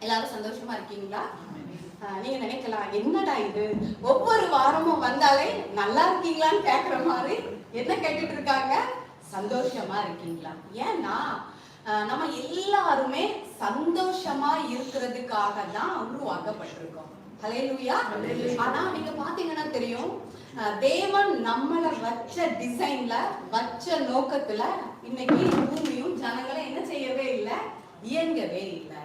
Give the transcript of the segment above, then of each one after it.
எல்லாரும் சந்தோஷமா இருக்கீங்களா? நீங்க நினைக்கலாம், என்னடா இது ஒவ்வொரு வாரமும் வந்தாலே நல்லா இருக்கீங்களான்னு கேக்குற மாதிரி என்ன கேட்டுட்டு இருக்காங்க? சந்தோஷமா இருக்கீங்களா? ஏன்னா நம்ம எல்லாருமே சந்தோஷமா இருக்கிறதுக்காக தான் உருவாக்கப்பட்டிருக்கோம். ஹல்லேலூயா. ஆனா நீங்க பாத்தீங்கன்னா தெரியும், தேவன் நம்மள வச்ச டிசைன்ல வச்ச நோக்கத்துல இன்னைக்கு பூமியும் ஜனங்களை என்ன செய்யவே இல்லை, இயங்கவே இல்லை.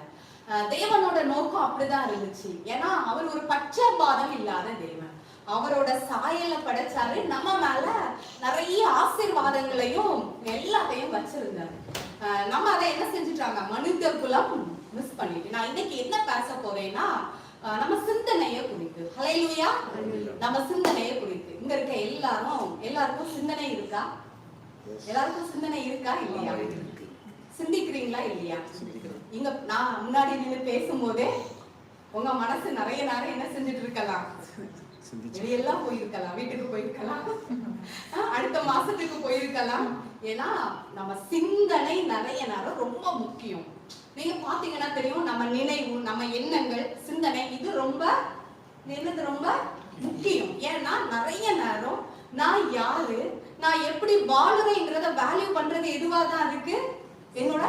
தேவனோட நோக்கம் அப்படிதான் இருந்துச்சு. ஏன்னா அவர் ஒரு பட்சபாதம் இல்லாத தேவன். அவரோட சாயல படைச்சாரு, நம்ம மேல நிறைய ஆசீர்வாதங்களையும் எல்லாத்தையும் வச்சிருந்தாரு. நம்ம அதை என்ன செஞ்சுட்டாங்க, மனித குலம் மிஸ் பண்ணிட்டு. நான் இன்னைக்கு என்ன பேச போறேன்னா, நம்ம சிந்தனைய குறித்து. ஹல்லேலூயா. நம்ம சிந்தனைய குறித்து. இங்க இருக்க எல்லாருக்கும் சிந்தனை இருக்கா? எல்லாருக்கும் சிந்தனை இருக்கா இல்லையா? சிந்திக்கிறீங்களா இல்லையா? இங்க நான் முன்னாடி நின்று பேசும்போதே உங்க மனசு நிறைய நேரம் என்ன செஞ்சுட்டு இருக்கலாம், வெளியெல்லாம் போயிருக்கலாம், வீட்டுக்கு போயிருக்கலாம், அடுத்த மாசத்துக்கு போயிருக்கலாம். ஏன்னா நம்ம சிந்தனை நிறைய நேரம் ரொம்ப முக்கியம். நீங்க பாத்தீங்கன்னா தெரியும், நம்ம நினைவு, நம்ம எண்ணங்கள், சிந்தனை இது ரொம்ப முக்கியம். ஏன்னா நிறைய நேரம் நான் யாரு, நான் எப்படி வாழுறேங்கிறத வேல்யூ பண்றது எதுவாதான் இருக்கு, என்னோட.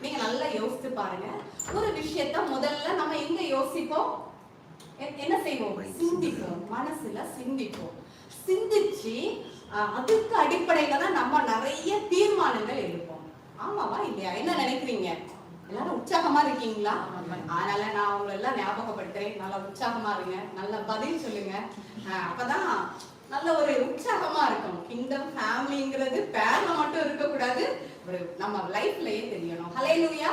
நீங்க நல்லா யோசித்து பாருங்க. ஒரு விஷயத்த முதல்ல நம்ம எங்க யோசிப்போம், என்ன செய்வோம், சிந்திப்போம், மனசுல சிந்திப்போம். சிந்திச்சு அதுக்கு அடிப்படையில தான் நம்ம நிறைய தீர்மானங்கள் எடுப்போம். ஆமாவா இல்லையா? என்ன நினைக்கிறீங்க? எல்லாரும் உற்சாகமா இருக்கீங்களா? அதனால நான் உங்களை எல்லாம் ஞாபகப்படுத்துறேன், நல்லா உற்சாகமா இருங்க, நல்ல பதில் சொல்லுங்க. அப்பதான் நல்ல ஒரு உற்சாகமா இருக்கும். கிங்டம் ஃபேமிலிங்கிறது பேர்ல மட்டும் இருக்க கூடாது, ஒரு நம்ம லைஃப்லயே தெரியணும். ஹல்லேலூயா.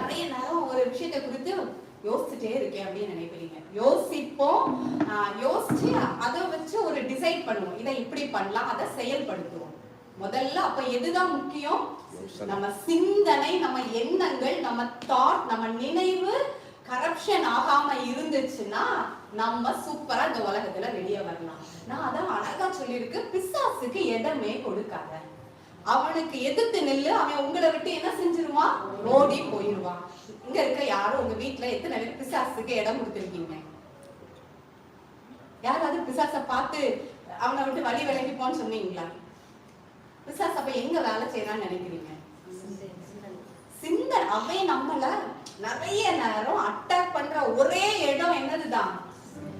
நிறைய நேரம் ஒரு விஷயத்தை குறித்து யோசிச்சுட்டே இருக்கேன் அப்படின்னு நினைப்பீங்க. யோசிப்போம், யோசிச்சு அதை வச்சு ஒரு டிசைட் பண்ணுவோம், இதை இப்படி பண்ணலாம், அதை செயல்படுத்துவோம். முதல்ல அப்ப எதுதான் முக்கியம், நம்ம சிந்தனை, நம்ம எண்ணங்கள், நம்ம தாட், நம்ம நினைவு கரப்ஷன் ஆகாம இருந்துச்சுன்னா நம்ம சூப்பரா இந்த உலகத்துல வெளியே வரலாம். நான் அதான் அழகா சொல்லியிருக்கு, பிசாசுக்கு இடமே கொடுக்காத, அவனுக்கு எதிர்த்து நில்லு, அவன் உங்களை விட்டு என்ன செஞ்சிருவான், ஓடி போயிடுவான். இங்க இருக்க யாரும் உங்க வீட்டுல எத்தனை பேர் பிசாசுக்கு இடம் கொடுத்திருக்கீங்க? யாராவது பிசாச பார்த்து அவனை விட்டு வழி விலகிப்போன்னு சொன்னீங்களா? பிசாசு அப்ப எங்க வேலை செய்யறான்னு நினைக்கிறீங்க? சிந்தனை. அவன் நம்மள நிறைய நேரம் அட்டாக் பண்ற ஒரே இடம் என்னதுதான்?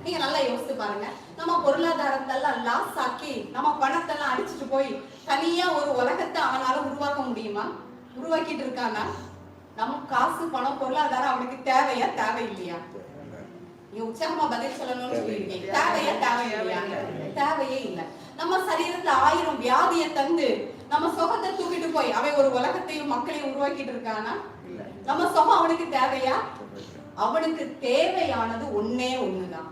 நீங்க நல்லா யோசித்து பாருங்க. நம்ம பொருளாதாரத்தெல்லாம் லாஸ் ஆக்கி நம்ம பணத்தெல்லாம் அடிச்சுட்டு போய் தனியா ஒரு உலகத்தை அவனால உருவாக்க முடியுமா? உருவாக்கிட்டு இருக்கானா? நம்ம காசு, பணம், பொருளாதாரம் அவனுக்கு தேவையா தேவையில்லையா? நீங்க உற்சாகமா பதில் சொல்லணும்னு சொல்லிருக்கீங்க. தேவையா தேவையில்லையா? தேவையே இல்லை. நம்ம சரீரத்துல 1000 வியாதியை தந்து நம்ம சுகத்தை தூக்கிட்டு போய் அவன் ஒரு உலகத்தையும் மக்களையும் உருவாக்கிட்டு இருக்கானா? நம்ம சுகம் அவனுக்கு தேவையா? அவனுக்கு தேவையானது ஒன்னே ஒண்ணுதான்,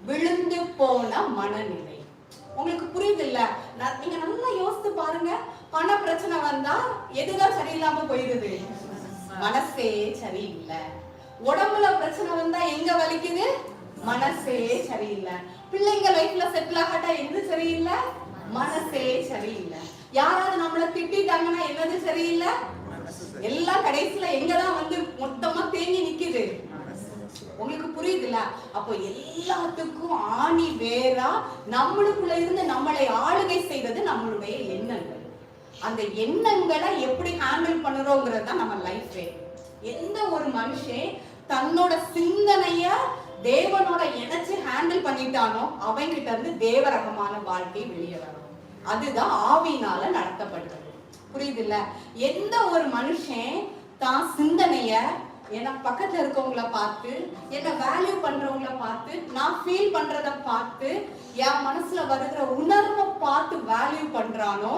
விழுந்து போன மனநிலை. உங்களுக்கு புரியுது இல்ல? நீங்க நல்லா யோசித்து பாருங்க. பண பிரச்சனை வந்தா எதுதான் சரியில்லாம போயிருது? மனசே சரியில்லை. உடம்புல பிரச்சனை வந்தா எங்க வலிக்குது? மனசே சரியில்லை. பிள்ளைங்க லைஃப்ல செட்டில் ஆகட்டா எது சரியில்லை? மனசே சரியில்லை. யாராவது நம்மள திட்டாங்கன்னா என்னது சரியில்லை? எல்லாம் கடைசியில எங்கதான் வந்து மொத்தமா தேங்கி நிக்குது? உங்களுக்கு புரியுதுல்ல? அப்போ எல்லாத்துக்கும் ஆணி வேறா நம்மளுக்குள்ள இருந்து நம்மளை ஆளுகை செய்வது நம்மளுடைய எண்ணங்கள். அந்த எண்ணங்களை எப்படி ஹேண்டில் பண்ணுறோங்கிறது தான் நம்ம லைஃபே. எந்த ஒரு மனுஷன் தன்னோட சிந்தனைய தேவனோட இணைச்சு ஹேண்டில் பண்ணிட்டானோ அவங்கிட்ட இருந்து தேவரகமான வாழ்க்கை வெளியே வரும். அதுதான் ஆவியினால நடத்தப்படுறது. புரியுது இல்ல? எந்த ஒரு மனுஷன் தான் சிந்தனைய என்ன பக்கத்துல இருக்கவங்கள பார்த்து, என்ன வேல்யூ பண்றவங்கள பார்த்து, நான் ஃபீல் பண்றத பார்த்து, என் மனசுல வருகிற உணர்வை பார்த்து வேல்யூ பண்றானோ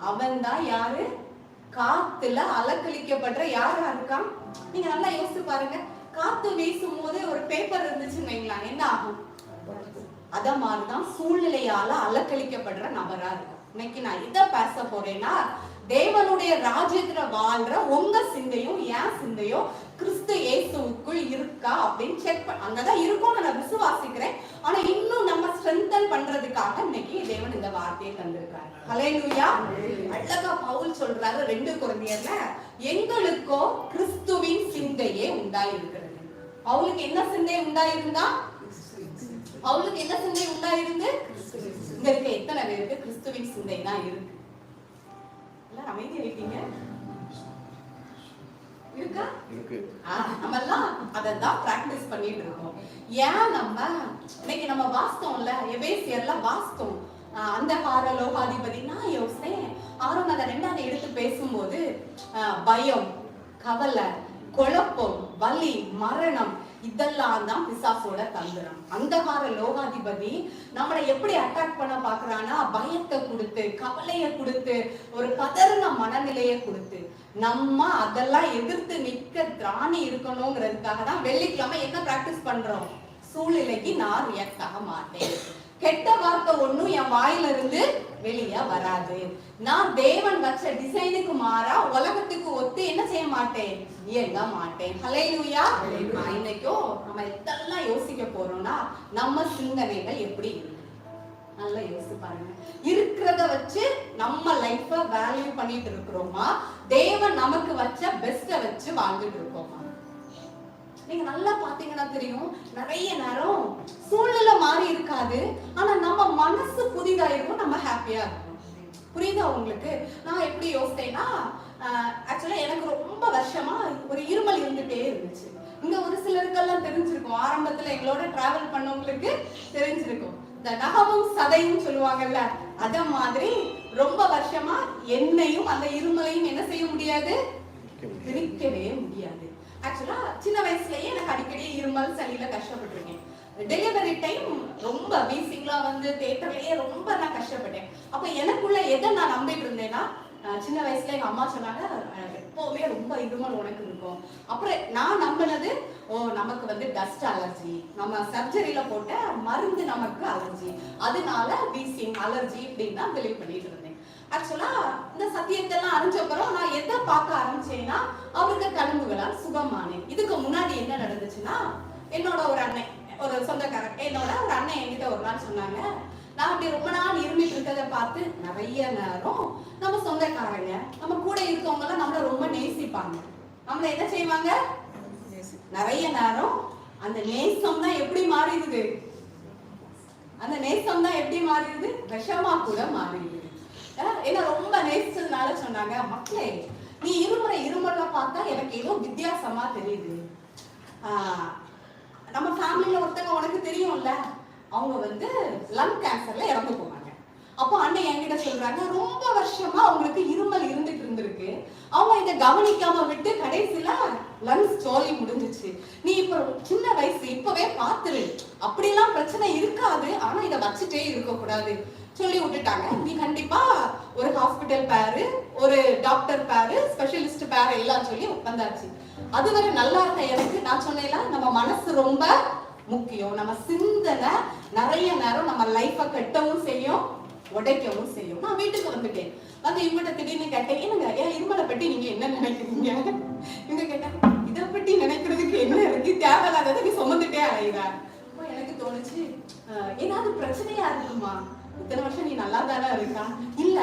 அவன் தான் யாரு? காத்துல அலக்கழிக்கப்படுற யாரா இருக்கான்? நீங்க நல்லா யோசிச்சு பாருங்க. காத்து வீசும் போது ஒரு பேப்பர் இருந்துச்சுன்னு வைங்களா, என்ன ஆகும்? அத மாதிரிதான் சூழ்நிலையால அலக்கழிக்கப்படுற நபரா இருக்கும். இன்னைக்கு நான் இத பேச போறேன்னா, தேவனுடைய ராஜ்யத்துல வாழ்ற உங்க சிந்தையும் என் சிந்தையும் கிறிஸ்து இயேசுவுக்குள் இருக்கா அப்படின்னு செக் பண்ண, அங்கதான் இருக்கும்னு நான் விசுவாசிக்கிறேன். ஆனா இன்னும் நம்ம ஸ்ட்ரென்தன் பண்றதுக்காக இன்னைக்கு தேவன் இந்த வார்த்தையை தந்திருக்காரு. ஹல்லேலூயா. அழகா பவுல் சொல்றாரு 2 கொரிந்தியர்ல, எங்களுக்கோ கிறிஸ்துவின் உண்டாயிருக்கிறது. பவுலுக்கு என்ன சிந்தை உண்டாயிருந்தா? பவுலுக்கு என்ன சிந்தை உண்டாயிருந்து? இங்க இருக்க எத்தனை பேருக்கு கிறிஸ்துவின் சிந்தை தான் இருக்கு? எல்லாரும் அமைதியா இருக்கீங்க? இருக்கா? இருக்கு. நம்ம எல்லாம் அதான் பிராக்டிஸ் பண்ணிட்டு இருக்கோம். ஏன் நம்ம இன்னைக்கு நம்ம வாஸ்தவம்ல எபேசியர்ல வாஸ்தவம் அந்த லோகாதிபதி நான் யோசித்தேன். ஆரோன் அதை 2வது எடுத்து பேசும்போது பயம், கவலை, குழப்பம், வலி, மரணம் இதெல்லாம் தான் பிசாசோட தந்திரம். அந்தகார லோகாதிபதி நம்மளை எப்படி அட்டாக் பண்ண பாக்குறான்னா பயத்தை கொடுத்து, கவலையை கொடுத்து, ஒரு பதறின மனநிலையை கொடுத்து, நம்ம அதெல்லாம் எதிர்த்து நிக்க திராணி இருக்கணுங்கிறதுக்காக தான் வெள்ளிக்கிழமை என்ன பிராக்டிஸ் பண்றோம்? சூழ்நிலைக்கு நான் ரியாக்ட் ஆக மாட்டேன். கெட்ட வார்த்தை ஒண்ணும் என் வாயில இருந்து வெளியே வராது. நான் தேவன் வச்ச டிசைனுக்கு மாறா உலகத்துக்கு ஒத்து என்ன செய்ய மாட்டேன்? இயங்க மாட்டேன். ஹல்லேலூயா. இன்னைக்கும் நம்ம இதெல்லாம் யோசிக்க போறோம்னா நம்ம சிந்தனைகள் எப்படி இருக்கு? நல்லா யோசிச்சு பாருங்க. இருக்கிறத வச்சு நம்ம லைஃப வேல்யூ பண்ணிட்டு இருக்கிறோமா? தேவன் நமக்கு வச்ச பெஸ்ட வச்சு வாழ்ந்துட்டு இருக்கோமா? நீங்க நல்லா பாத்தீங்கன்னா தெரியும், நிறைய நேரம் சூழ்நிலை மாறி இருக்காது, ஆனா நம்ம மனசு புதிதா இருக்கும், நம்ம ஹாப்பியா இருக்கும். புரியுதா உங்களுக்கு? நான் எப்படி யோசித்தேன்னா, ஆக்சுவலா எனக்கு ரொம்ப வருஷமா ஒரு இருமல் இருந்துட்டே இருந்துச்சு. இங்க ஒரு சிலருக்கெல்லாம் தெரிஞ்சிருக்கும், ஆரம்பத்துல எங்களோட டிராவல் பண்ணவங்களுக்கு தெரிஞ்சிருக்கும். இந்த நகமும் சதையும் சொல்லுவாங்கல்ல, அத மாதிரி ரொம்ப வருஷமா என்னையும் அந்த இருமலையும் என்ன செய்ய முடியாது? பிரிக்கவே முடியாது. ஆக்சுவலா சின்ன வயசுலயே எனக்கு அடிக்கடி இருமல் சளியில கஷ்டப்பட்டிருக்கேன். டெலிவரி டைம் ரொம்ப வீசிங்லாம் வந்து தியேட்டர்லயே ரொம்ப நான் கஷ்டப்பட்டேன். அப்ப எனக்குள்ள எதை நான் நம்பிட்டு இருந்தேன்னா, சின்ன வயசுல எங்க அம்மா சொன்னாங்க எப்பவுமே ரொம்ப இருமல் உனக்கு இருக்கும். அப்புறம் நான் நம்பினது, நமக்கு வந்து டஸ்ட் அலர்ஜி, நம்ம சர்ஜரியில போட்ட மருந்து நமக்கு அலர்ஜி, அதனால வீசிங் அலர்ஜி அப்படின்னு தான் பிலீவ் பண்ணிட்டு இருந்தேன். ஆக்சுவலா இந்த சத்தியத்தை எல்லாம் அறிஞ்சப்பறம் நான் எதை பார்க்க ஆரம்பிச்சேன்னா, அவருக்கு கழும்புகளால் சுகமானேன். இதுக்கு முன்னாடி என்ன நடந்துச்சுன்னா, என்னோட ஒரு அண்ணன், ஒரு சொந்தக்காரன், என்னோட ஒரு அண்ணன் என்கிட்ட ஒரு நாள் சொன்னாங்க, நான் அப்படி ரொம்ப நாள் இருமிட்டு இருக்கிறத பார்த்து நிறைய நேரம் நம்ம சொந்தக்காரங்க, நம்ம கூட இருக்கவங்க எல்லாம் நம்மள ரொம்ப நேசிப்பாங்க. நம்மள என்ன செய்வாங்க? நிறைய நேரம் அந்த நேசம் தான் எப்படி மாறிடுது? அந்த நேசம் தான் எப்படி மாறிடுது? விஷமா கூட மாறிடுது. என்ன ரொம்ப நேசிச்சதுனால சொன்னாங்க, மக்களே நீ இருமுறை பார்த்தா எனக்கு ஏதோ வித்தியாசமா தெரியுது. நம்ம ஃபேமிலியில ஒருத்தங்க உனக்கு தெரியும்ல, அவங்க வந்து லங் கேன்சர்ல இறந்து போனாங்க. அப்போ அண்ணன் என்கிட்ட சொல்றாங்க, ரொம்ப வருஷமா அவங்களுக்கு இருமல் இருந்துட்டு இருந்திருக்கு, அவங்க இதை கவனிக்காம விட்டு கடைசியில லங்ஸ் ஜோலி முடிஞ்சிச்சு. நீ இப்ப சின்ன வயசு, இப்பவே பாத்துரு, அப்படிலாம் பிரச்சனை இருக்காது, ஆனா இதை வச்சுட்டே இருக்க கூடாது சொல்லி விட்டுட்டாங்க. நீ கண்டிப்பா ஒரு ஹாஸ்பிட்டல் பேரு, ஒரு டாக்டர் பேரு, ஸ்பெஷலிஸ்ட் பேரு எல்லாம் சொல்லி வந்தாச்சு. அதுவரை நல்லா இருக்க எனக்கு நான் சொன்னேன்ல, நம்ம மனசு ரொம்ப முக்கியம். நம்ம சிந்தனை நிறைய நேரம் நம்ம லைஃப கட்டவும் செய்யும், உடைக்கவும் செய்யும். நான் வீட்டுக்கு வந்துட்டேன். வந்து இவங்கிட்ட திடீர்னு கேட்டேன், என்னங்க ஏன் இருமலை பற்றி நீங்க என்ன நினைக்கிறீங்க? இவங்க கேட்டேன், இதை பற்றி நினைக்கிறதுக்கு என்ன இருக்கு, தேவையில்லாததை நீ சுமந்துட்டே அலையிற. எனக்கு தோணுச்சு, ஏதாவது பிரச்சனையா இருக்குமா? இத்தனை வருஷம் நீ நல்லா தானே இருக்கா? இல்ல,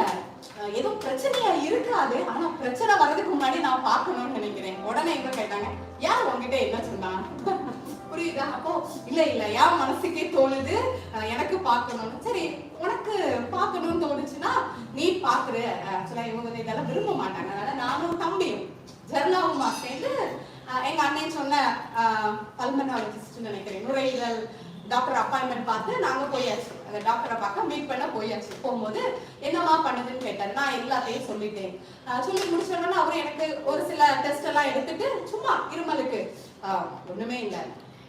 ஏதோ பிரச்சனையா இருக்காது, ஆனா பிரச்சனை வர்றதுக்கு முன்னாடி நான் பார்க்கணும்னு நினைக்கிறேன். உடனே இவங்க கேட்டாங்க, யார் உங்ககிட்ட என்ன சொன்னா? புரியுதா? அப்போ இல்ல என் மனசுக்கே தோணுது எனக்கு பார்க்கணும்னு. சரி, உனக்கு பார்க்கணும்னு தோணுச்சுன்னா நீ பாக்குற. ஆக்சுவலா இவங்க இதெல்லாம் விரும்ப மாட்டாங்க. அதனால நானும் தம்பியும் ஜெர்னாவுமா சேர்ந்து எங்க அண்ணன் சொன்ன பல்மனாலஜிஸ்ட் நினைக்கிறேன், நுரையீரல் டாக்டர் அப்பாயின்மெண்ட் பார்த்து நாங்க போயாச்சு. அந்த டாக்டரை பார்க்க மீட் பண்ண போயாச்சு. போகும்போது என்னமா பண்ணுதுன்னு கேட்டாரு. நான் எல்லாத்தையும் சொல்லிட்டேன். சொல்லி முடிச்சோன்னா அவரு எனக்கு ஒரு சில டெஸ்ட் எல்லாம் எடுத்துட்டு, சும்மா இருமலுக்கு ஒண்ணுமே இல்லை,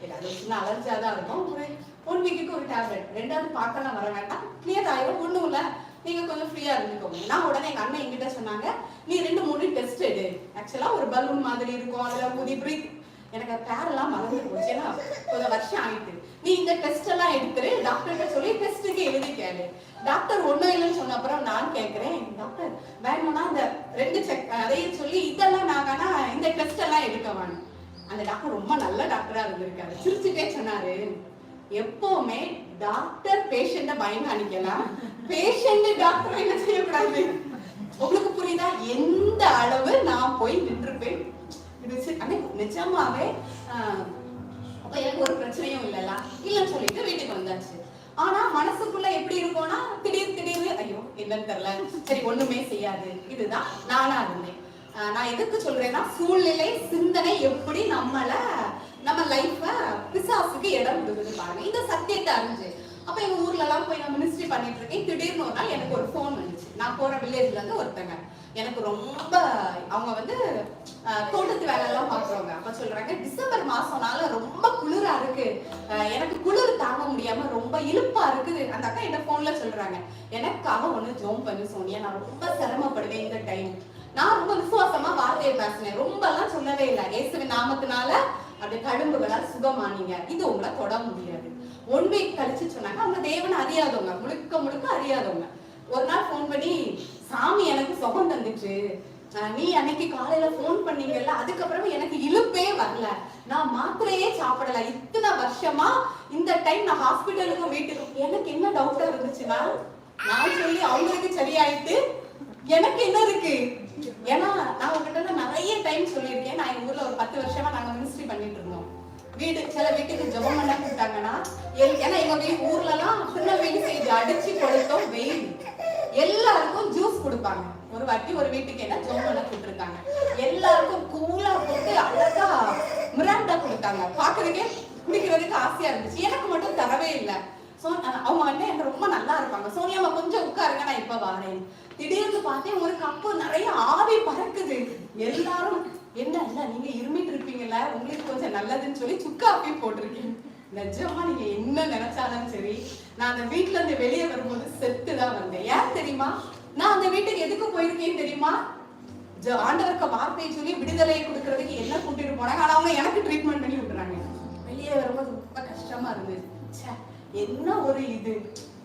ஏதாவது சின்ன அலர்ஜியா தான் இருக்கும், ஒரு 1 வீக்குக்கு ஒரு டேப்லெட், 2வது பார்க்கலாம் வர வேண்டாம், கிளியர் ஆயிடும், ஒண்ணும் இல்ல, நீங்க கொஞ்சம் ஃப்ரீயா இருந்துக்கோங்க. நான் உடனே எங்க அண்ணன் என்கிட்ட சொன்னாங்க, நீ 2-3 டெஸ்ட் எடு. ஆக்சுவலா ஒரு பலூன் மாதிரி இருக்கும், அதுல ஊதி பிரீத், எனக்கு பேரெல்லாம் மறந்து போச்சு, ஏன்னா கொஞ்சம் வருஷம் ஆயிட்டு. நீ இந்த டெஸ்ட் எல்லாம் எடுத்துரு, டாக்டர்கிட்ட சொல்லி டெஸ்ட்டுக்கு எழுதி கேளு. டாக்டர் ஒன்னும் இல்லைன்னு சொன்ன அப்புறம் நான் கேட்கிறேன், டாக்டர் வேணும்னா இந்த 2 செக் அதையும் சொல்லி இதெல்லாம் நாங்கன்னா இந்த டெஸ்ட் எல்லாம் எடுக்க வேணும். அந்த டாக்டர் ரொம்ப நல்ல டாக்டரா இருந்திருக்காரு. சிரிச்சுட்டே சொன்னாரு, எப்பவுமே டாக்டர் பேஷண்ட பயந்து அணிக்கலாம், பேஷண்ட் டாக்டர் என்ன செய்யக்கூடாது. உங்களுக்கு புரியுதா எந்த அளவு நான் போய் நின்றுப்பேன்? நிஜமாவே அப்ப எனக்கு ஒரு பிரச்சனையும் இல்லைல்ல இல்லன்னு சொல்லிட்டு வீட்டுக்கு வந்தாச்சு. ஆனா மனசுக்குள்ள எப்படி இருக்கும்னா திடீர்னு ஐயோ என்னன்னு தெரியல, சரி ஒண்ணுமே செய்யாது, இதுதான் நானா இருந்தேன். நான் எதுக்கு சொல்றேன்னா சூழ்நிலை சிந்தனை எப்படி நம்ம லைஃப பிசாசுக்கு இடம் கொடுக்குது பாருங்க. இந்த சத்தியத்தை அறிஞ்சு அப்ப எங்க ஊர்ல எல்லாம் போய் நான் மினிஸ்ட்ரி பண்ணிட்டு இருக்கேன். திடீர்னு ஒரு நாள் எனக்கு ஒரு போன் வந்துச்சு. நான் போற வில்லேஜ்ல இருந்து ஒருத்தங்க எனக்கு ரொம்ப அவங்க தோட்டத்து வேலை எல்லாம் பாக்குறவங்க. அப்ப சொல்றாங்க டிசம்பர் மாசம்னால ரொம்ப குளிரா இருக்கு, எனக்கு குளிர் தாங்க முடியாம ரொம்ப இழுப்பா இருக்குது. அந்த அக்கா என்ன போன்ல சொல்றாங்க, எனக்காக ஒண்ணு ஜோம் பண்ணு சோனியா, நான் ரொம்ப சிரமப்படுவேன் இந்த டைம். நான் ரொம்ப விசுவாசமா வார்த்தையை பேசினேன், ரொம்ப எல்லாம் சொல்லவே இல்லை. இயேசுவின் நாமத்தினால அப்படி தழும்புகளால் சுகமானீங்க, இது உங்களை தொட முடியாது. 1 வீக் கழிச்சு சொன்னாங்க. அவங்க தேவனை அறியாதவங்க, முழுக்க அறியாதவங்க. ஒரு நாள் போன் பண்ணி சாமி எனக்கு சுகம் தந்துச்சு, நீ அன்னைக்கு காலையில போன் பண்ணீங்கல்ல, அதுக்கப்புறமா எனக்கு இழுப்பே வரல, நான் மாத்திரையே சாப்பிடல, இத்தனை வருஷமா இந்த டைம் நான் ஹாஸ்பிட்டலுக்கும் வீட்டுக்கும் எனக்கு என்ன டவுட்டா இருந்துச்சுன்னா நான் சொல்லி அவங்களுக்கு சரியாயிட்டு எனக்கு என்ன இருக்கு. ஏன்னா நான் உங்ககிட்ட நிறைய டைம் சொல்லியிருக்கேன். நான் எங்க ஊர்ல ஒரு 10 வருஷமா நாங்க மினிஸ்ட்ரி பண்ணிட்டு இருந்தோம். சில வீட்டுக்கு ஜெபம் பண்ண கூப்பிட்டாங்கன்னா, ஏன்னா எங்க ஊர்ல எல்லாம் திருநெல்வேலி சைடு அடிச்சு கொடுத்தோம் வெயில், எல்லாருக்கும் ஜூஸ் கொடுப்பாங்க. ஒரு வாட்டி ஒரு வீட்டுக்கு என்ன ஜெபம் பண்ண கூப்பிட்டுருக்காங்க, எல்லாருக்கும் கூலா போட்டு அழகா மிராண்டா கொடுத்தாங்க. பாக்குறதுக்கே குடிக்கிறதுக்கு ஆசையா இருந்துச்சு. எனக்கு மட்டும் தரவே இல்லை. அவங்க என்ன ரொம்ப நல்லா இருப்பாங்க, சோனியாமா கொஞ்சம் உட்காருங்க நான் இப்ப வரேன். திடீர்னு பார்த்தேன் ஒரு கப்பு நிறைய ஆவி பறக்குது. எல்லாரும் என்ன இல்ல நீங்க இருமிட்டு இருப்பீங்கல்ல, உங்களுக்கு கொஞ்சம் நல்லதுன்னு சொல்லி சுக்கா ஆப்பி போட்டிருக்கீங்க. நிஜமா நீங்க என்ன நினைச்சாலும் சரி, நான் அந்த வீட்டுல இருந்து வெளியே வரும்போது செத்துதான் வந்தேன். ஏன் தெரியுமா? நான் அந்த வீட்டுக்கு எதுக்கு போயிருக்கேன் தெரியுமா? ஆண்டவருக்கு வார்த்தையை சொல்லி விடுதலை கொடுக்கறதுக்கு என்ன கூட்டிட்டு போனாங்க. ஆனா அவங்க எனக்கு ட்ரீட்மெண்ட் பண்ணி விட்டுறாங்க. வெளியே வரும்போது ரொம்ப கஷ்டமா இருந்துச்சு. என்ன ஒரு இது,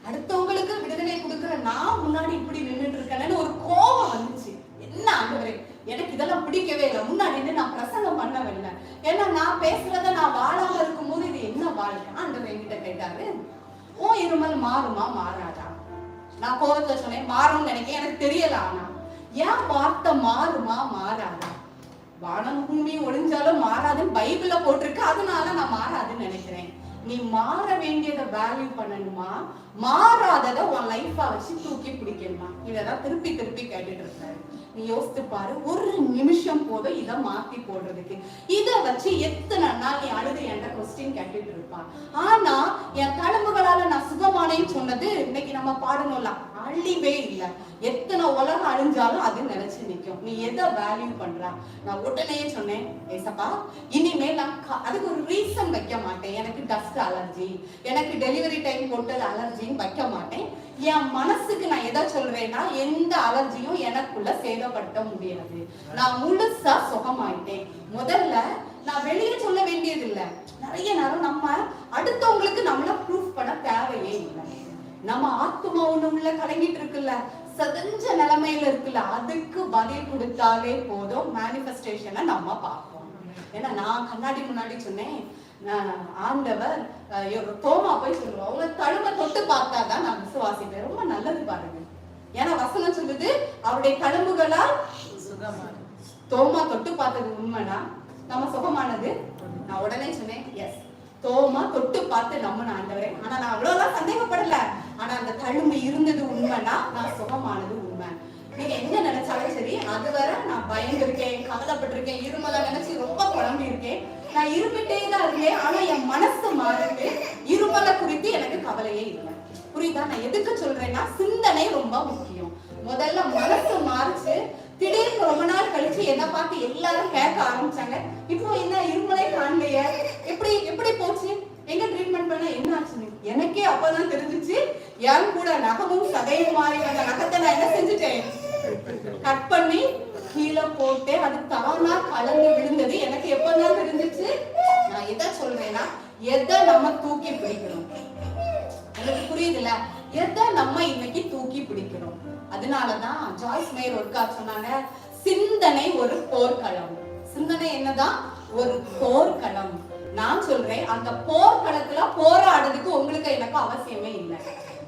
அடுத்தவங்களுக்கு விடுதலை கொடுக்கற நான் முன்னாடி இப்படி நின்றுட்டு இருக்கேன்னு ஒரு கோபம் வந்துச்சு. என்ன ஆண்டவரே, எனக்கு இதெல்லாம் பிடிக்கவே இல்லை. முன்னாடி நான் பிரசங்கம் பண்ணவில்லை, ஏன்னா நான் பேசுறத நான் வாழாம இருக்கும் போது இது என்ன வாழ்க்கை? ஆண்டவர் என்கிட்ட கேட்டாரு, ஓ இருமல் மாறுமா மாறாதா? நான் கோபத்தை சொன்னேன், மாறும்னு நினைக்கிறேன், எனக்கு தெரியல. ஆனா ஏன் வார்த்தை மாறுமா மாறாதா? வானம் பூமி ஒழிஞ்சாலும் மாறாதுன்னு பைபிள்ல போட்டிருக்கு, அதனால நான் மாறாதுன்னு நினைக்கிறேன். நீ மாற வேண்டியதை வேல்யூ பண்ணணுமா, மாறாததை உன் லைஃபா வச்சு தூக்கி பிடிக்கணுமா? இதெல்லாம் திருப்பி கேட்டுட்டு இருக்காரு. நீ யோசித்து பாரு, ஒரு நிமிஷம் போதும் இதை மாத்தி போடுறதுக்கு. இதை வச்சு எத்தனை நாள் நீ அழுது என்ற கொஸ்டின் கேட்டுட்டு இருப்பான். ஆனா என் தழும்புகளால நான் சுகமானேன்னு சொன்னது இன்னைக்கு நம்ம பாடணும்ல, அழிவே இல்லை. எத்தனை உலகம் அழிஞ்சாலும் அது நினைச்சு நிற்கும். நீ எதை வேல்யூ பண்ற? நான் உடனே சொன்னேன், ஏசப்பா இனிமேல் நான் அதுக்கு ஒரு ரீசன் வைக்க மாட்டேன். எனக்கு டஸ்ட் அலர்ஜி, எனக்கு டெலிவரி டைம் போட்டது அலர்ஜின்னு வைக்க மாட்டேன். என் மனசுக்கு நான் எதை சொல்றேன்னா, எந்த அலர்ஜியும் எனக்குள்ள சேதப்படுத்த முடியாது. நான் முழுசா சுகமாயிட்டேன். முதல்ல நான் வெளியே சொல்ல வேண்டியது இல்லை. நிறைய நேரம் நம்ம அடுத்தவங்களுக்கு நம்மள ப்ரூஃப் பண்ண தேவையே இல்லை. நம்ம ஆத்மா ஒண்ணுல கலங்கிட்டு இருக்குல்ல, சதஞ்ச நிலைமையில இருக்குல்ல, அதுக்கு பதில் கொடுத்தாலே போதும், மேனிஃபெஸ்டேஷனை நம்ம பார்ப்போம். ஏன்னா நான் கண்ணாடி முன்னாடி சொன்னேன், ஆண்டவர் தோமா போய் சொல்லுவோம், அவங்க தழும்ப தொட்டு பார்த்தாதான் நான் விசுவாசிப்பேன். ரொம்ப நல்லது பாருங்க. ஏன்னா வசனம் சொல்லுது அவருடைய தழும்புகளால் சுகமான. தோமா தொட்டு பார்த்தது உண்மைனா நம்ம சுகமானது. நான் உடனே சொன்னேன், எஸ் தோமா தொட்டு பார்த்து நம்ம ஆண்டவரே. ஆனா நான் அவ்வளவுதான் சந்தேகப்படல. ஆனா அந்த தழும்பு இருந்தது உண்மைனா நான் சுகமானது உண்மை. நீங்க என்ன நினைச்சாலும் சரி, அதுவரை நான் பயந்துருக்கேன், கவலைப்பட்டிருக்கேன், இருமலை நினைச்சு ரொம்ப குழம்பி இருக்கேன். நான் இருமிட்டே தான் இருக்கேன். ஆனா என் மனசு மாறிட்டு இருமலை குறித்து எனக்கு கவலையே இல்லை. புரியுதா? நான் எதுக்கு சொல்றேன்னா, சிந்தனை ரொம்ப முக்கியம். முதல்ல மனசு மாறிச்சு. திடீர்னு ரொம்ப நாள் கழிச்சு என்ன பார்த்து எல்லாரும் கேட்க ஆரம்பிச்சாங்க, இப்போ என்ன இருமலே காணலைய, எப்படி போச்சு, எங்க ட்ரீட்மெண்ட் பண்ண என்ன ஆச்சுன்னு. எனக்கே அப்பதான் தெரிஞ்சிச்சு, என் கூட நகமும் சதையும் மாறி வந்த நகத்தை நான் என்ன செஞ்சுட்டேன், கட் பண்ணி கீழே போட்டு அது தானா கலந்து விழுந்தது. எனக்கு எப்பதான் தெரிஞ்சிச்சு. நான் எதை சொல்றேன்னா, எதை நம்ம தூக்கி பிடிக்கணும், எனக்கு புரியுதுல, எதை நம்ம இன்னைக்கு தூக்கி பிடிக்கணும். அதனாலதான் ஜாய்ஸ் மேயர் ஒருக்கா சொன்னாங்க, சிந்தனை ஒரு போர்க்களம். சிந்தனை என்னதான்? ஒரு போர்க்களம். நான் சொல்றேன், அந்த போர்க்களத்துல போராடுறதுக்கு உங்களுக்கு எனக்கு அவசியமே இல்லை.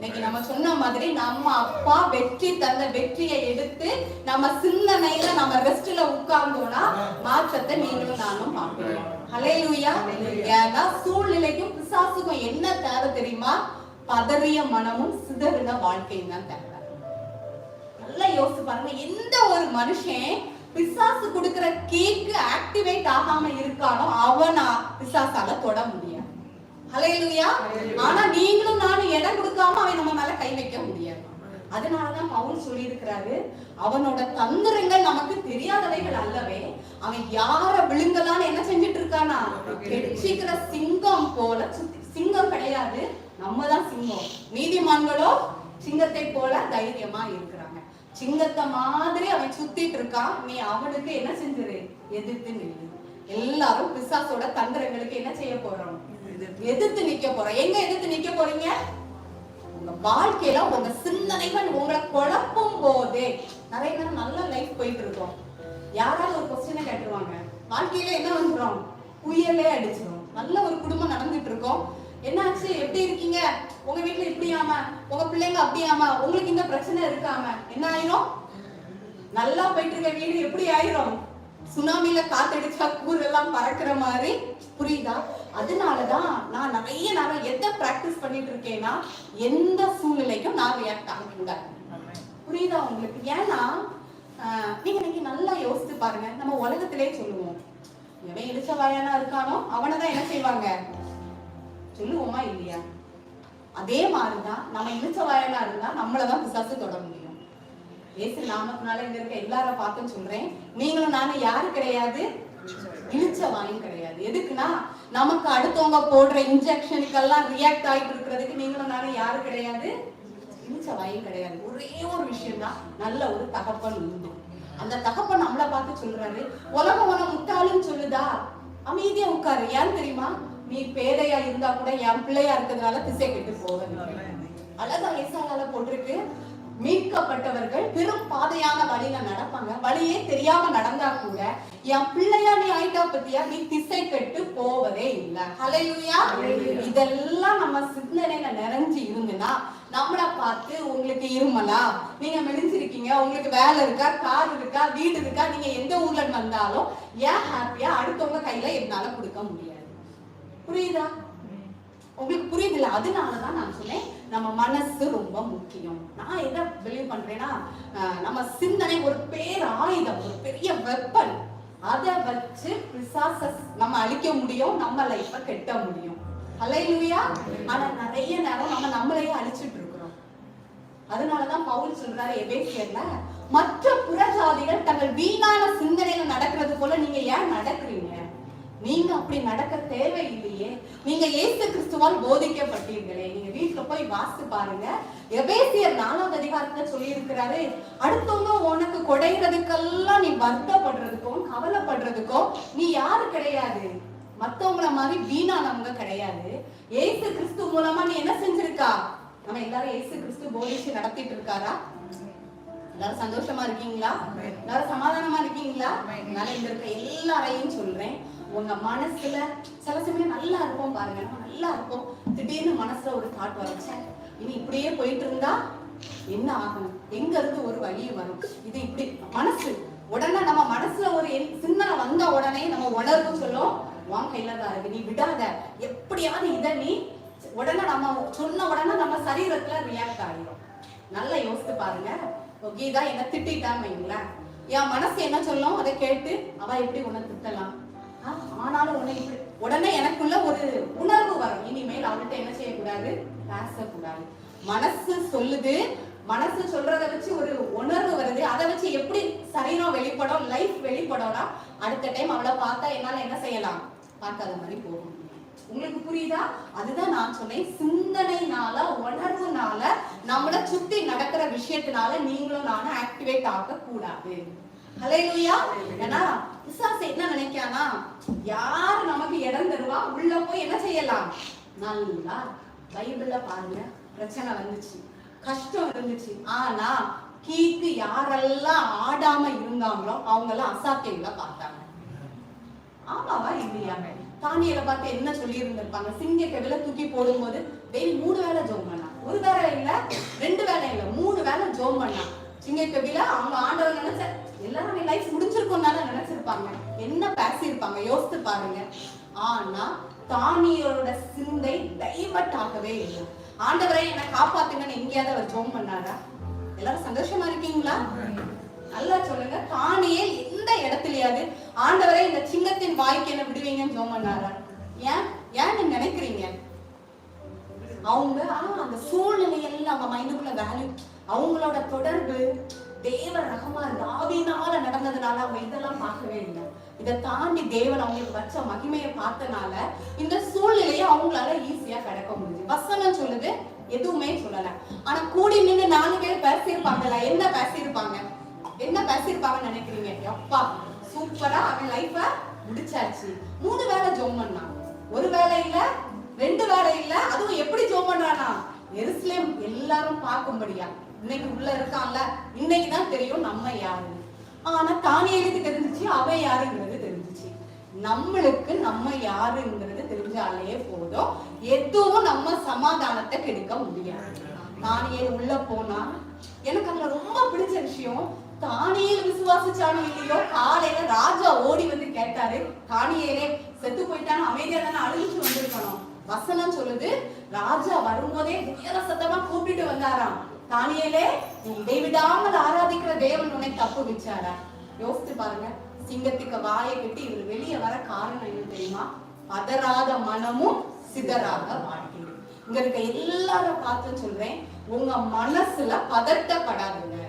இன்னைக்கு நம்ம சொன்ன மாதிரி நம்ம அப்பா வெற்றி தந்த வெற்றியை எடுத்து நம்ம சிந்தனையில நம்ம ரெஸ்ட்ல உட்கார்ந்தோம்னா மாற்றத்தை நீங்களும் நானும் பார்ப்போம். ஹல்லேலூயா. ஏன்னா சூழ்நிலைக்கும் பிசாசுக்கும் என்ன தேவை தெரியுமா? பதறிய மனமும் சிதறின வாழ்க்கையும் தான் தேவை. நல்லா யோசிச்சு பாருங்க. எந்த ஒரு மனுஷன் பிசாசு கொடுக்கிற கேக்கு ஆக்டிவேட் ஆகாம இருக்கானோ அவனா பிசாசால தொட முடியாது. ஹல்லேலூயா. ஆனா நீங்களும் நானும் இடம் கொடுக்காம அவன் நம்ம மேல கை வைக்க முடியாது. அதனாலதான் பவுல் சொல்லி இருக்கிறாரு, அவனோட தந்திரங்கள் நமக்கு தெரியாதவைகள் அல்லவே. அவன் யார விழுங்கலான்னு என்ன செஞ்சிட்டு இருக்கானா? கெட்சிக்கிற சிங்கம் போல சுத்தி. சிங்கம் கிடையாது, நம்ம தான் சிங்கம். நீதிமான்களோ சிங்கத்தை போல தைரியமா இருக்கிறாங்க. சிங்கத்தை மாதிரி அவன் சுத்திட்டு இருக்கான். நீ அவனுக்கு என்ன செஞ்சிரு? எதிர்த்து நில்லு. எல்லாரும் பிசாசோட தந்திரங்களுக்கு என்ன செய்ய போறோம்? எதிர்த்து நிக்க போறோம். எங்க எதிர்த்து நிக்க போறீங்க? உங்க வாழ்க்கையில உங்க சிந்தனைகள் உங்களை குழப்பும் போதே. நிறைய பேர் நல்ல லைஃப் போயிட்டு இருக்கோம். யாராவது ஒரு கொஸ்டினை கேட்டுருவாங்க, வாழ்க்கையில என்ன வந்துடும்? புயலே அடிச்சிடும். நல்ல ஒரு குடும்பம் நடந்துட்டு இருக்கோம். என்னாச்சு? எப்படி இருக்கீங்க? உங்க வீட்டுல இப்படியாம, உங்க பிள்ளைங்க அப்படியாம, உங்களுக்கு இந்த பிரச்சனை இருக்காம என்ன ஆயிரும்? நல்லா போயிட்டு இருக்க வீடு எப்படி ஆயிரும்? சுனாமில காத்தடிச்சா கூரெல்லாம் பறக்கிற மாதிரி. புரியுதா? அதனாலதான் நான் நிறைய நேரம் எதை பிராக்டிஸ் பண்ணிட்டு இருக்கேன்னா, எந்த சூழ்நிலைக்கும் நான் ரியாக்ட் ஆகக்கூடாது. புரியுதா உங்களுக்கு? ஏன்னா நீங்க இன்னைக்கு நல்லா யோசித்து பாருங்க. நம்ம உலகத்திலே சொல்லுவோம், எவன் இடிச்ச வாயானா இருக்கானோ அவனைதான் என்ன செய்வாங்க சொல்லுவோமா இல்லையா? அதே மாதிரிதான் நம்ம இடிச்ச வாயானா இருந்தா நம்மளதான் பிசாசு தொட முடியும். இயேசு நாமத்தினால இங்க இருக்க எல்லாரும் பார்த்துன்னு சொல்றேன், நீங்களும் நானும் யாரு கிடையாது? இழிச்ச வாயும் கிடையாது. எதுக்குன்னா நமக்கு அடுத்தவங்க போடுற இன்ஜெக்ஷனுக்கெல்லாம் ரியாக்ட் ஆகிட்டு இருக்கிறதுக்கு நீங்களும் நானும் யாரு கிடையாது? இழிச்ச வாயும் கிடையாது. ஒரே ஒரு விஷயம் தான், நல்ல ஒரு தகப்பன் உண்டு. அந்த தகப்பன் நம்மளை பார்த்து சொல்றாரு, உலகம் உன முட்டாளுன்னு சொல்லுதா, அமைதியா உட்காரு. ஏன் தெரியுமா? நீ பேதையா இருந்தா கூட என் பிள்ளையா இருக்கிறதுனால திசை கெட்டு போவது. அழகா ஏசாயால போட்டிருக்கு, மீட்கப்பட்டவர்கள் பெரும் பாதையான வழியில நடப்பாங்க. வழியே தெரியாம நடந்தா கூட என் பிள்ளையா நீ ஆயிட்டா பத்தியா, நீ திசை கெட்டு போவதே இல்லை. ஹல்லேலூயா. இதெல்லாம் நம்ம சிந்தனையில நிறைஞ்சு இருந்துன்னா நம்மளை பார்த்து, உங்களுக்கு இருமலா, நீங்க மெலிஞ்சிருக்கீங்க, உங்களுக்கு வேலை இருக்கா, கார் இருக்கா, வீடு இருக்கா, நீங்க எந்த ஊர்ல வந்தாலும் ஏன் ஹாப்பியா அடுத்தவங்க கையில என்னால கொடுக்க முடியாது. புரியுதா உங்களுக்கு? புரியுதுல்ல? அதனாலதான் நான் சொன்னேன், நம்ம மனசு ரொம்ப முக்கியம். நான் எதை பிலீவ் பண்றேன்னா, நம்ம சிந்தனை ஒரு பேர் ஆயுதம், ஒரு பெரிய வெப்பன். அதை வச்சு பிசாச நம்ம அழிக்க முடியும், நம்ம லைஃப கெட்ட முடியும். ஹல்லேலூயா. ஆனா நிறைய நேரம் நம்ம நம்மளையே அழிச்சிட்டு இருக்கிறோம். அதனாலதான் பவுல் சொல்றாரு எபேசியர்ல, மற்ற புறஜாதிகள் தங்கள் வீணான சிந்தனையில நடக்கிறது போல நீங்க ஏன் நடக்கிறீங்க? நீங்க அப்படி நடக்க தேவையில்லையே. நீங்க இயேசு கிறிஸ்துவால் போதிக்கப்பட்டீர்களே. நீங்க வீட்டுல போய் வாசித்து பாருங்க. எபேசியர் 4வது அதிகாரத்துல சொல்லி இருக்கிறாரு, அடுத்தவங்க உனக்கு கொடைகிறதுக்கெல்லாம் நீ வருத்தப்படுறதுக்கும் கவலைப்படுறதுக்கும் நீ யாரு கிடையாது. மத்தவங்கள மாதிரி வீணானவங்க கிடையாது. இயேசு கிறிஸ்து மூலமா நீ என்ன செஞ்சிருக்கா? நம்ம எல்லாரும் இயேசு கிறிஸ்து போதிச்சு நடத்திட்டு இருக்காரா? எல்லாரும் சந்தோஷமா இருக்கீங்களா? எல்லாரும் சமாதானமா இருக்கீங்களா? நான் இங்க இருக்க எல்லாரையும் சொல்றேன், உங்க மனசுல சில சமயம் நல்லா இருக்கும் பாருங்க, நல்லா இருக்கும், திடீர்னு மனசுல ஒரு தாட் வரும், இனி இப்படியே போயிட்டு இருந்தா என்ன ஆகும், எங்க இருந்து ஒரு வழி வரும், இது இப்படி மனசு உடனே நம்ம மனசுல ஒரு சிந்தனை வந்த உடனே நம்ம உணர்வு சொல்லும், உன் கையில தான் இருக்கு, நீ விடாத, எப்படியாவது இதை நீ உடனே நம்ம சொன்ன உடனே நம்ம சரீரத்துல ரியாக்ட் ஆகிடும். நல்லா யோசித்து பாருங்க. கீதா என்ன திட்டான்னு வைங்களேன், என் மனசு என்ன சொல்லும், அதை கேட்டு அவ எப்படி உன்னை திட்டலாம், ஆனாலும் உன்னை இப்படி உடனே எனக்குள்ள ஒரு உணர்வு வரும், இனிமேல் அவள்கிட்ட என்ன செய்யக்கூடாது, பேசக்கூடாது. மனசு சொல்லுது, மனசு சொல்றதை வச்சு ஒரு உணர்வு வருது, அதை வச்சு எப்படி சரீரம் வெளிப்படும், லைஃப் வெளிப்படும்னா அடுத்த டைம் அவளை பார்த்தா என்னால என்ன செய்யலாம், பார்க்காத மாதிரி போகும். உங்களுக்கு புரியுதா? அதுதான் நான் சொன்னேன், சிந்தனைனால உணர்வுனால நம்மள சுத்தி நடக்கிற விஷயத்தினால நீங்களும் நானும் ஆக்டிவேட் ஆக கூடாது. ஹல்லேலூயா. ஏன்னா பிசாசு என்ன நினைக்கானா, யார் நமக்கு இடம் தருவா உள்ள போய் என்ன செய்யலாம். நல்லா பைபிள்ல பாருங்க, பிரச்சனை வந்துச்சு, கஷ்டம் இருந்துச்சு, ஆனா கீக்கு யாரெல்லாம் ஆடாம இருந்தாங்களோ அவங்க எல்லாம் அசாத்தியங்கள பார்த்தாங்க. ஆமாவா இல்லையா? தானியலை பார்த்து என்ன சொல்லி இருந்திருப்பாங்க, சிங்க கவில தூக்கி போடும்போது டெய்லி 3 வேளை ஜெபம் பண்ணாங்க. ஒரு வேலை இல்ல, 2 வேலை இல்ல, 3 வேலை ஜோம் பண்ணா. சிங்கக்கவில அவங்க ஆண்டவர் நினைச்ச எல்லாரும் லைஃப் முடிஞ்சிருக்கும் தானே நினைச்சிருப்பாங்க. என்ன பேசியிருப்பாங்க யோசித்து பாருங்க. ஆனா தானியலோட சிந்தை டைவர்ட் ஆகவே இல்லை. ஆண்டவரை என்னை காப்பாத்துங்கன்னு எங்கேயாவது அவர் ஜோம் பண்ணாரா? எல்லாரும் சந்தோஷமா இருக்கீங்களா? நல்லா சொல்லுங்க. தானியேல் எந்த இடத்துலயாவது ஆண்டவரை இந்த சிங்கத்தின் வாய்க்கு என்ன விடுவீங்கன்னு ஜோம் பண்ணாரா? ஏன் நீங்க நினைக்கிறீங்க? அவங்க அந்த சூழ்நிலையெல்லாம் அவங்க மைண்டுக்குள்ள வேல்யூ, அவங்களோட தொடர்பு தேவ ரகமா ஆவியினால நடந்ததுனால அவங்க இதெல்லாம் பார்க்கவே இல்லை. இதை தாண்டி தேவன் அவங்களுக்கு வச்ச மகிமையை பார்த்தனால இந்த சூழ்நிலையை அவங்களால ஈஸியா கடக்க முடியுது. வசனம் சொல்லுது, எதுவுமே சொல்லல. ஆனா கூடி நின்று 4 பேர் பேசியிருப்பாங்கல்ல, என்ன பேசியிருப்பாங்கன்னு நினைக்கிறீங்க? எப்பா சூப்பரா அவன் லைஃப முடிச்சாச்சு. 3 வேலை ஜோம் பண்ணான். ஒரு வேலை இல்ல, 2 வேலை இல்ல. அதுவும் எப்படி ஜோம் பண்றானா? எருசலேம் எல்லாரும் பார்க்கும்படியா. இன்னைக்கு உள்ள இருக்கான்ல, இன்னைக்குதான் தெரியும் நம்ம யாரு. ஆனா தானியேலுக்கு தெரிஞ்சிச்சு அவன் யாருங்கிறது தெரிஞ்சிச்சு. நம்மளுக்கு நம்ம யாருங்கிறது தெரிஞ்சாலே போதும், எதுவும் நம்ம சமாதானத்தை கெடுக்க முடியாது. தானியேல் உள்ள போனா எனக்கு அதுல ரொம்ப பிடிச்ச விஷயம், தானியேல் விசுவாசிச்சானோ இல்லையோ, காலையில ராஜா ஓடி வந்து கேட்டாரு, தானியேலே செத்து போயிட்டான்னு அமைதியா தானே அழுகிச்சு வந்திருக்கணும். வசனம் சொல்லுது, ராஜா வரும்போதே உயர சத்தமா கூப்பிட்டு வந்தாராம், தானியேலே நீ இடைவிடாமல் ஆராதிக்கிற தேவன் உன்னை தப்பு வச்சாரா? யோசித்து பாருங்க. சிங்கத்துக்கு வாயை கட்டி இவர் வெளியே வர காரணம் என்ன தெரியுமா? பதறாத மனமும் சிதறாத வாழ்க்கை. இங்க இருக்க எல்லாரும் பார்த்து சொல்றேன், உங்க மனசுல பதட்டப்படாதுங்க.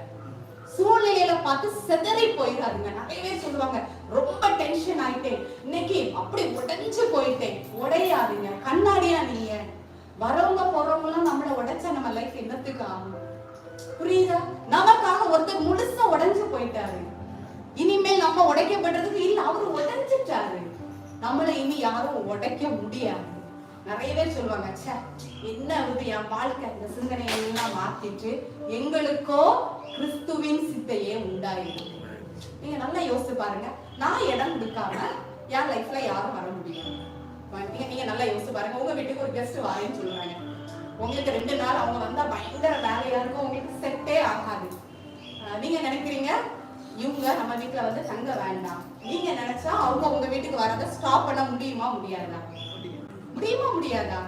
சூழ்நிலையில பார்த்து சிதறி போயிடாதுங்க. நிறைய பேர் சொல்லுவாங்க, ரொம்ப டென்ஷன் ஆயிட்டேன், இன்னைக்கு அப்படி உடைஞ்சு போயிட்டேன். உடையாதுங்க. கண்ணாடியா நீங்க. வரவங்க போறவங்க எல்லாம் நம்மள உடைச்சா நம்ம லைஃப் என்னத்துக்கு ஆகும்? புரியுதா? நமக்காக ஒருத்தர் முழுசா உடைஞ்சு போயிட்டாரு. இனிமேல் நம்ம உடைக்கப்படுறதுக்கு இல்ல, அவரு உடைஞ்சிட்டாரு. நம்மள இனி யாரும் உடைக்க முடியாது. நிறைய பேர் சொல்லுவாங்க, என்ன என் வாழ்க்கை இந்த சிந்தனைகள் எல்லாம் மாத்திட்டு எங்களுக்கோ கிறிஸ்துவின் சித்தையே உண்டாயிருக்கு. நீங்க நல்லா யோசிச்சு பாருங்க. நான் இடம் கொடுக்காம என் லைஃப்ல யாரும் வர முடியாது. நீங்க நல்லா யோசிச்சு பாருங்க. உங்க வீட்டுக்கு ஒரு கெஸ்ட் வாரேன்னு சொல்றாங்க, உங்களுக்கு 2 நாள் அவங்க வந்தா பயங்கர வேலையா இருக்கும், உங்களுக்கு செட்டே ஆகாது. நீங்க நினைக்கிறீங்க இவங்க நம்ம வீட்டுல வந்து தங்க வேண்டாம். நீங்க நினைச்சா அவங்க உங்க வீட்டுக்கு வரத ஸ்டாப் பண்ண முடியுமா முடியாதா? முடியாதா?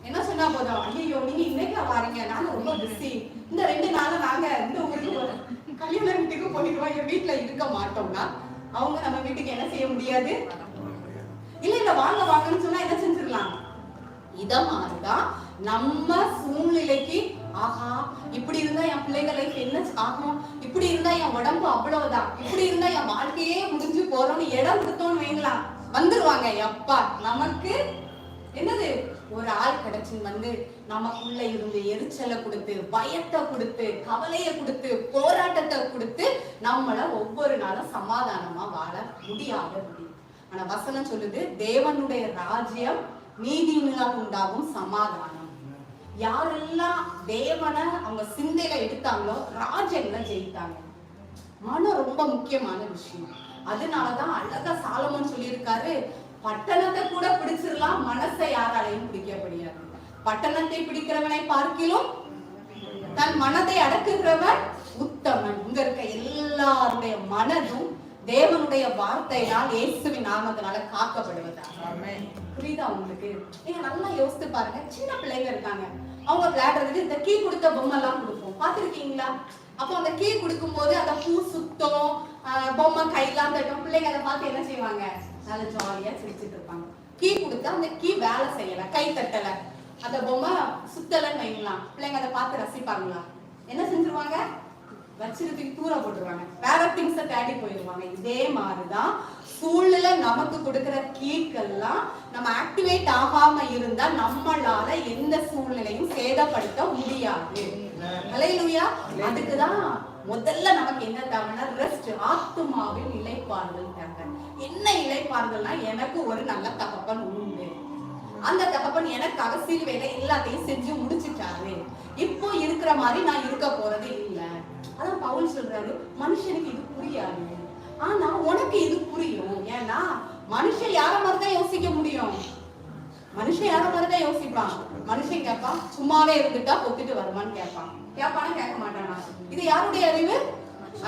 என்ன சொன்னா போதும், ஐயோ நீங்க இன்னைக்கு வாரீங்க, நாங்க ரொம்ப பிஸி, இந்த 2 நாள் நாங்க இந்த ஊருக்கு கல்யாண வீட்டுக்கு போயிடுவோம், என் வீட்டுல இருக்க மாட்டோம்னா அவங்க நம்ம வீட்டுக்கு என்ன செய்ய முடியாது? இல்ல வாங்கன்னு சொன்னா என்ன செஞ்சிடலாம்? இத மாதிரிதான் நம்ம சூழ்நிலைக்கு, ஆஹா இப்படி இருந்தா என் பிள்ளைங்க லைஃப் என்ன ஆகும், இப்படி இருந்தா என் உடம்பு அவ்வளவுதான், இப்படி இருந்தா என் வாழ்க்கையே முடிஞ்சு போறோம்னு இடம் கொடுத்தோம்னு வைங்களா, வந்துருவாங்க. எப்பா நமக்கு என்னது ஒரு ஆள் கிடைச்சுன்னு வந்து நமக்குள்ள இருந்து எரிச்சலை கொடுத்து, பயத்தை கொடுத்து, கவலையை கொடுத்து, போராட்டத்தை கொடுத்து நம்மள ஒவ்வொரு நாளும் சமாதானமா வாழ முடியாது. ஆனா வசனம் சொல்லுது, தேவனுடைய ராஜ்யம் நீதியினால் உண்டாகும் சமாதானம். யாரெல்லாம் தேவனை அவங்க சிந்தையில எடுத்தாங்களோ ராஜ்யங்களை ஜெயித்தாங்க. மனம் ரொம்ப முக்கியமான விஷயம். அதனாலதான் அழகா சாலமோன் சொல்லியிருக்காரு, பட்டணத்தை கூட பிடிச்சிடலாம், மனசை யாராலையும் பிடிக்க முடியாது. பட்டணத்தை பிடிக்கிறவனை பார்க்கிலும் தன் மனதை அடக்குகிறவன் உத்தமன். இங்க இருக்க எல்லாருடைய மனதும் தேவனுடைய வார்த்தையினால் இயேசுவின் நாமத்தினால காக்கப்படுவதா. புரியுதா உங்களுக்கு? நீங்க நல்லா யோசித்து பாருங்க. சின்ன பிள்ளைங்க இருக்காங்க, அவங்க விளையாடுறதுக்கு இந்த கீ கொடுத்த பொம்மை எல்லாம் கொடுப்போம், பாத்துருக்கீங்களா? அப்போ அந்த கீ கொடுக்கும் போது அந்த பூ சுத்தம், பொம்மை கையெல்லாம் தட்டும், பிள்ளைங்க அதை பார்த்து என்ன செய்வாங்க? நல்ல ஜாலியா சிரிச்சுட்டு இருப்பாங்க. கீ கொடுத்தா அந்த கீ வேலை செய்யல, கை தட்டல, அந்த பொம்மை சுத்தலன்னு வைங்களாம், பிள்ளைங்க அதை பார்த்து ரசிப்பாங்களா? என்ன செஞ்சிருவாங்க? வச்சிருத்துக்கு தூர போட்டுருவாங்க, வேற திங்ஸை தேடி போயிடுவாங்க. இதே மாதிரிதான் சூழ்நிலை நமக்கு கொடுக்கிற கீக்கெல்லாம் நம்ம ஆக்டிவேட் ஆகாம இருந்தா நம்மளால எந்த சூழ்நிலையும் சேதப்படுத்த முடியாது. ஹல்லேலூயா. அதுக்குதான் முதல்ல நமக்கு என்ன தேவைன்னா ரெஸ்ட், ஆத்துமாவின் இளைப்பாறுதல் தேவை. என்ன இளைப்பாறுதல்னா, எனக்கு ஒரு நல்ல தகப்பன் உண்டு, அந்த தகப்பன் எனக்காக சிலுவையில எல்லாத்தையும் செஞ்சு முடிச்சுட்டாரு, இப்போ இருக்கிற மாதிரி நான் இருக்க போறது இல்ல. அதான் பவுல் சொல்றாரு, மனுஷனுக்கு இது புரியாது, ஆனா உனக்கு இது புரியும். ஏன்னா மனுஷன் யார மாதிரிதான் யோசிக்க முடியும்? மனுஷன் யார மாதிரிதான் யோசிப்பான். மனுஷன் கேட்பான், சும்மாவே இருந்துட்டா பொத்துட்டு வருமான்னு கேட்பான். கேட்பானா கேட்க மாட்டானா? இது யாருடைய அறிவு?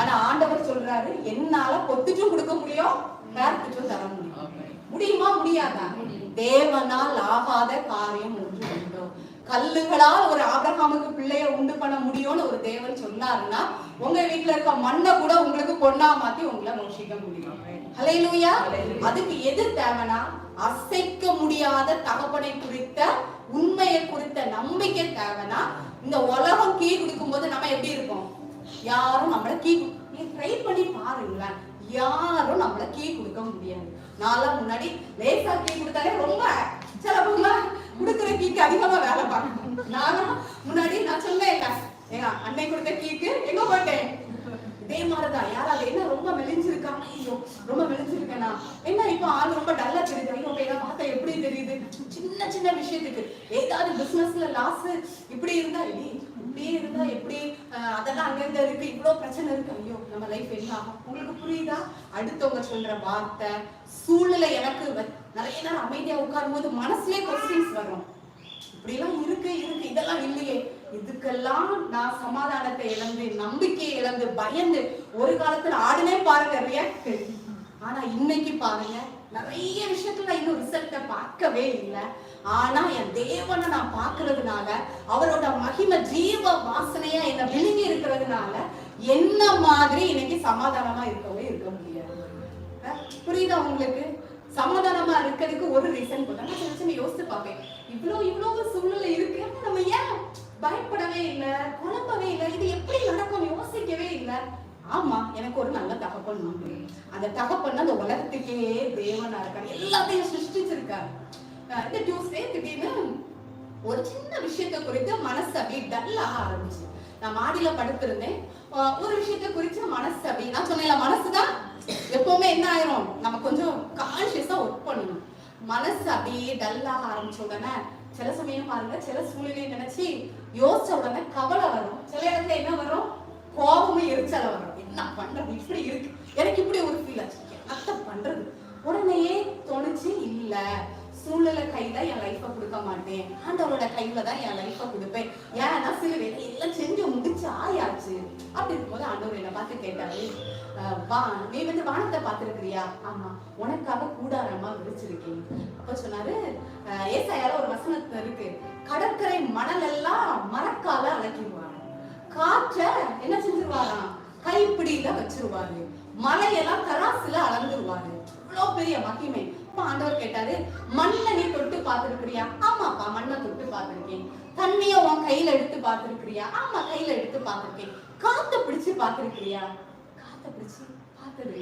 ஆனா ஆண்டவர் சொல்றாரு, என்னால பொத்துட்டும் கொடுக்க முடியும், வேர்த்துட்டும் தர முடியும். முடியுமா? முடியாதா? தேவனால் ஆகாத காரியம் ஒன்று உண்டோ? கல்லுகளால் ஒரு ஆபிரகாமுக்கு பிள்ளைய உண்டு பண்ண முடியும்னு ஒரு தேவன் சொன்னாருன்னா, உங்க வீட்டுல இருக்க மண்ணை கூட உங்களுக்கு பொண்ணா மாத்தி உங்களை மோஷிக்க முடியும். ஹல்லேலூயா. அதுக்கு எது தேவைனா, அசைக்க முடியாத தகப்பனை குறித்த உண்மையை குறித்த நம்பிக்கை தேவைனா, இந்த உலகம் கீ கொடுக்கும் போது நம்ம எப்படி இருக்கோம்? யாரும் நம்மள கீ ட்ரை பண்ணி பாருங்களேன், யாரும் நம்மள கீ கொடுக்க முடியாது. நான்லாம் முன்னாடி லேசா கீ கொடுத்தாலே ரொம்ப சிலவங்க கொடுக்குற கீக்கு அதிகமா வேலை பார்க்கணும். நானும் முன்னாடி நான் சொன்னேன், எங்க அன்னை கொடுத்த கீக்கு எங்க போட்டேன். இதே மாதிரிதான் யாராவது என்ன ரொம்ப மெலிஞ்சிருக்காங்க, ஐயோ ரொம்ப மெலிஞ்சிருக்கேனா, என்ன இப்ப ஆள் ரொம்ப டல்லா தெரியுது, ஐயோ என்ன பார்த்தா எப்படி தெரியுது. சின்ன சின்ன விஷயத்துக்கு ஏதாவது பிசினஸ்ல லாஸ் இப்படி இருந்தா, இப்படியே இருந்தா எப்படி, அதெல்லாம் அங்கங்க இருக்கு, இவ்வளவு பிரச்சனை இருக்கு, ஐயோ நம்ம லைஃப் என்ன ஆகும்? உங்களுக்கு புரியுதா? அடுத்தவங்க சொல்ற வார்த்தை, சூழ்நிலை. எனக்கு நிறைய நேரம் அமைதியா உட்காரும் போது மனசுலயே கொஸ்டின்ஸ் வரும். இப்படி எல்லாம் இருக்கு இருக்கு, இதெல்லாம் இல்லையே. இதுக்கெல்லாம் நான் சமாதானத்தை இழந்து, நம்பிக்கையை இழந்து, பயந்து ஒரு காலத்துல ஆடுனே பாருங்க ரியாக்ட். ஆனா இன்னைக்கு பாருங்க, நிறைய விஷயத்துல இன்னும் ரிசல்ட்ட பார்க்கவே இல்லை. ஆனா என் தேவனை நான் பாக்குறதுனால, அவரோட மகிமை ஜீவ வாசனையா என்ன விழுங்கி இருக்கிறதுனால, என்ன மாதிரி இன்னைக்கு சமாதானமா இருக்க முடியாது. புரியுதா உங்களுக்கு? சமாதானமா இருக்கிறதுக்கு ஒரு ரீசன் போட்டா நான் யோசிச்சு பார்ப்பேன். இவ்வளவு சூழ்நிலை இருக்கு, நம்ம ஏன் பயப்படவே இல்லை, குழம்பவே இல்லை, இது எப்படி நடக்கும் யோசிக்கவே இல்லை. ஆமா, எனக்கு ஒரு நல்ல தகப்பன் உண்டு. அந்த தகப்பன் அந்த உலகத்துக்கே தேவனா இருக்காரு, எல்லாத்தையும் சிருஷ்டிச்சிருக்காரு. இந்த டியூஸ்டே திடீர்னு ஒரு சின்ன விஷயத்தை குறித்து மனசு அப்படி டல்லாக ஆரம்பிச்சு. நான் மாடியில படுத்திருந்தேன். ஒரு விஷயத்தை குறிச்சு மனசு அப்படி, நான் சொன்னேன் மனசுதான் எப்பவுமே என்ன ஆயிரும், நம்ம கொஞ்சம் கான்சியஸா ஒர்க் பண்ணணும். மனசு அப்படியே டல்லாக ஆரம்பிச்ச உடனே சில சமயம் பாருங்க, சில சூழ்நிலையை நினைச்சு யோசிச்ச உடனே கவலை வரும். சில இடத்துல என்ன வரும்? கோபமும் எரிச்சல வரும். என்ன பண்றது, இப்படி இருக்கு, எனக்கு இப்படி ஒரு ஃபீல் ஆச்சு, என்ன பண்றது. உடனேயே தோணுச்சு, இல்ல சூழ்நிலை கையில என் லைஃப கொடுக்க மாட்டேன், ஆண்டவரோட கையில தான் என் லைஃப கொடுப்பேன். ஏன்னா சில வேலை எல்லாம் செஞ்சு முடிச்சு ஆயாச்சு. அப்படி இருக்கும்போது ஆண்டவர் என்ன பார்த்து கேட்டாரு, நீ வானத்தை பார்த்திருக்கிறியா? ஆமா, உனக்காக கூடாரமா விரிச்சிருக்கேன். அப்ப சொன்னாரு, ஏசாயால ஒரு வசனத்துல இருக்கு, கடற்கரை மணல் எல்லாம் மரக்கால அலக்கிடுவாங்க, காற்ற என்ன செஞ்சிருவாராம், கைப்பிடியில வச்சிருவாரு, மலையெல்லாம் தராசுல அளந்துருவாரு. இவ்வளவு பெரிய மகிமை. ஆண்டவர் கேட்டாரு, மண்ணை நீ தொட்டு பார்த்திருக்கிறியா? ஆமாப்பா, மண்ணை தொட்டு பார்த்திருக்கேன். தண்ணிய உன் கையில எடுத்து பார்த்திருக்கிறியா? ஆமா, கையில எடுத்து பார்த்திருக்கேன். காத்த பிடிச்சு பார்த்திருக்கிறியா? காத்த பிடிச்சு பார்த்தது.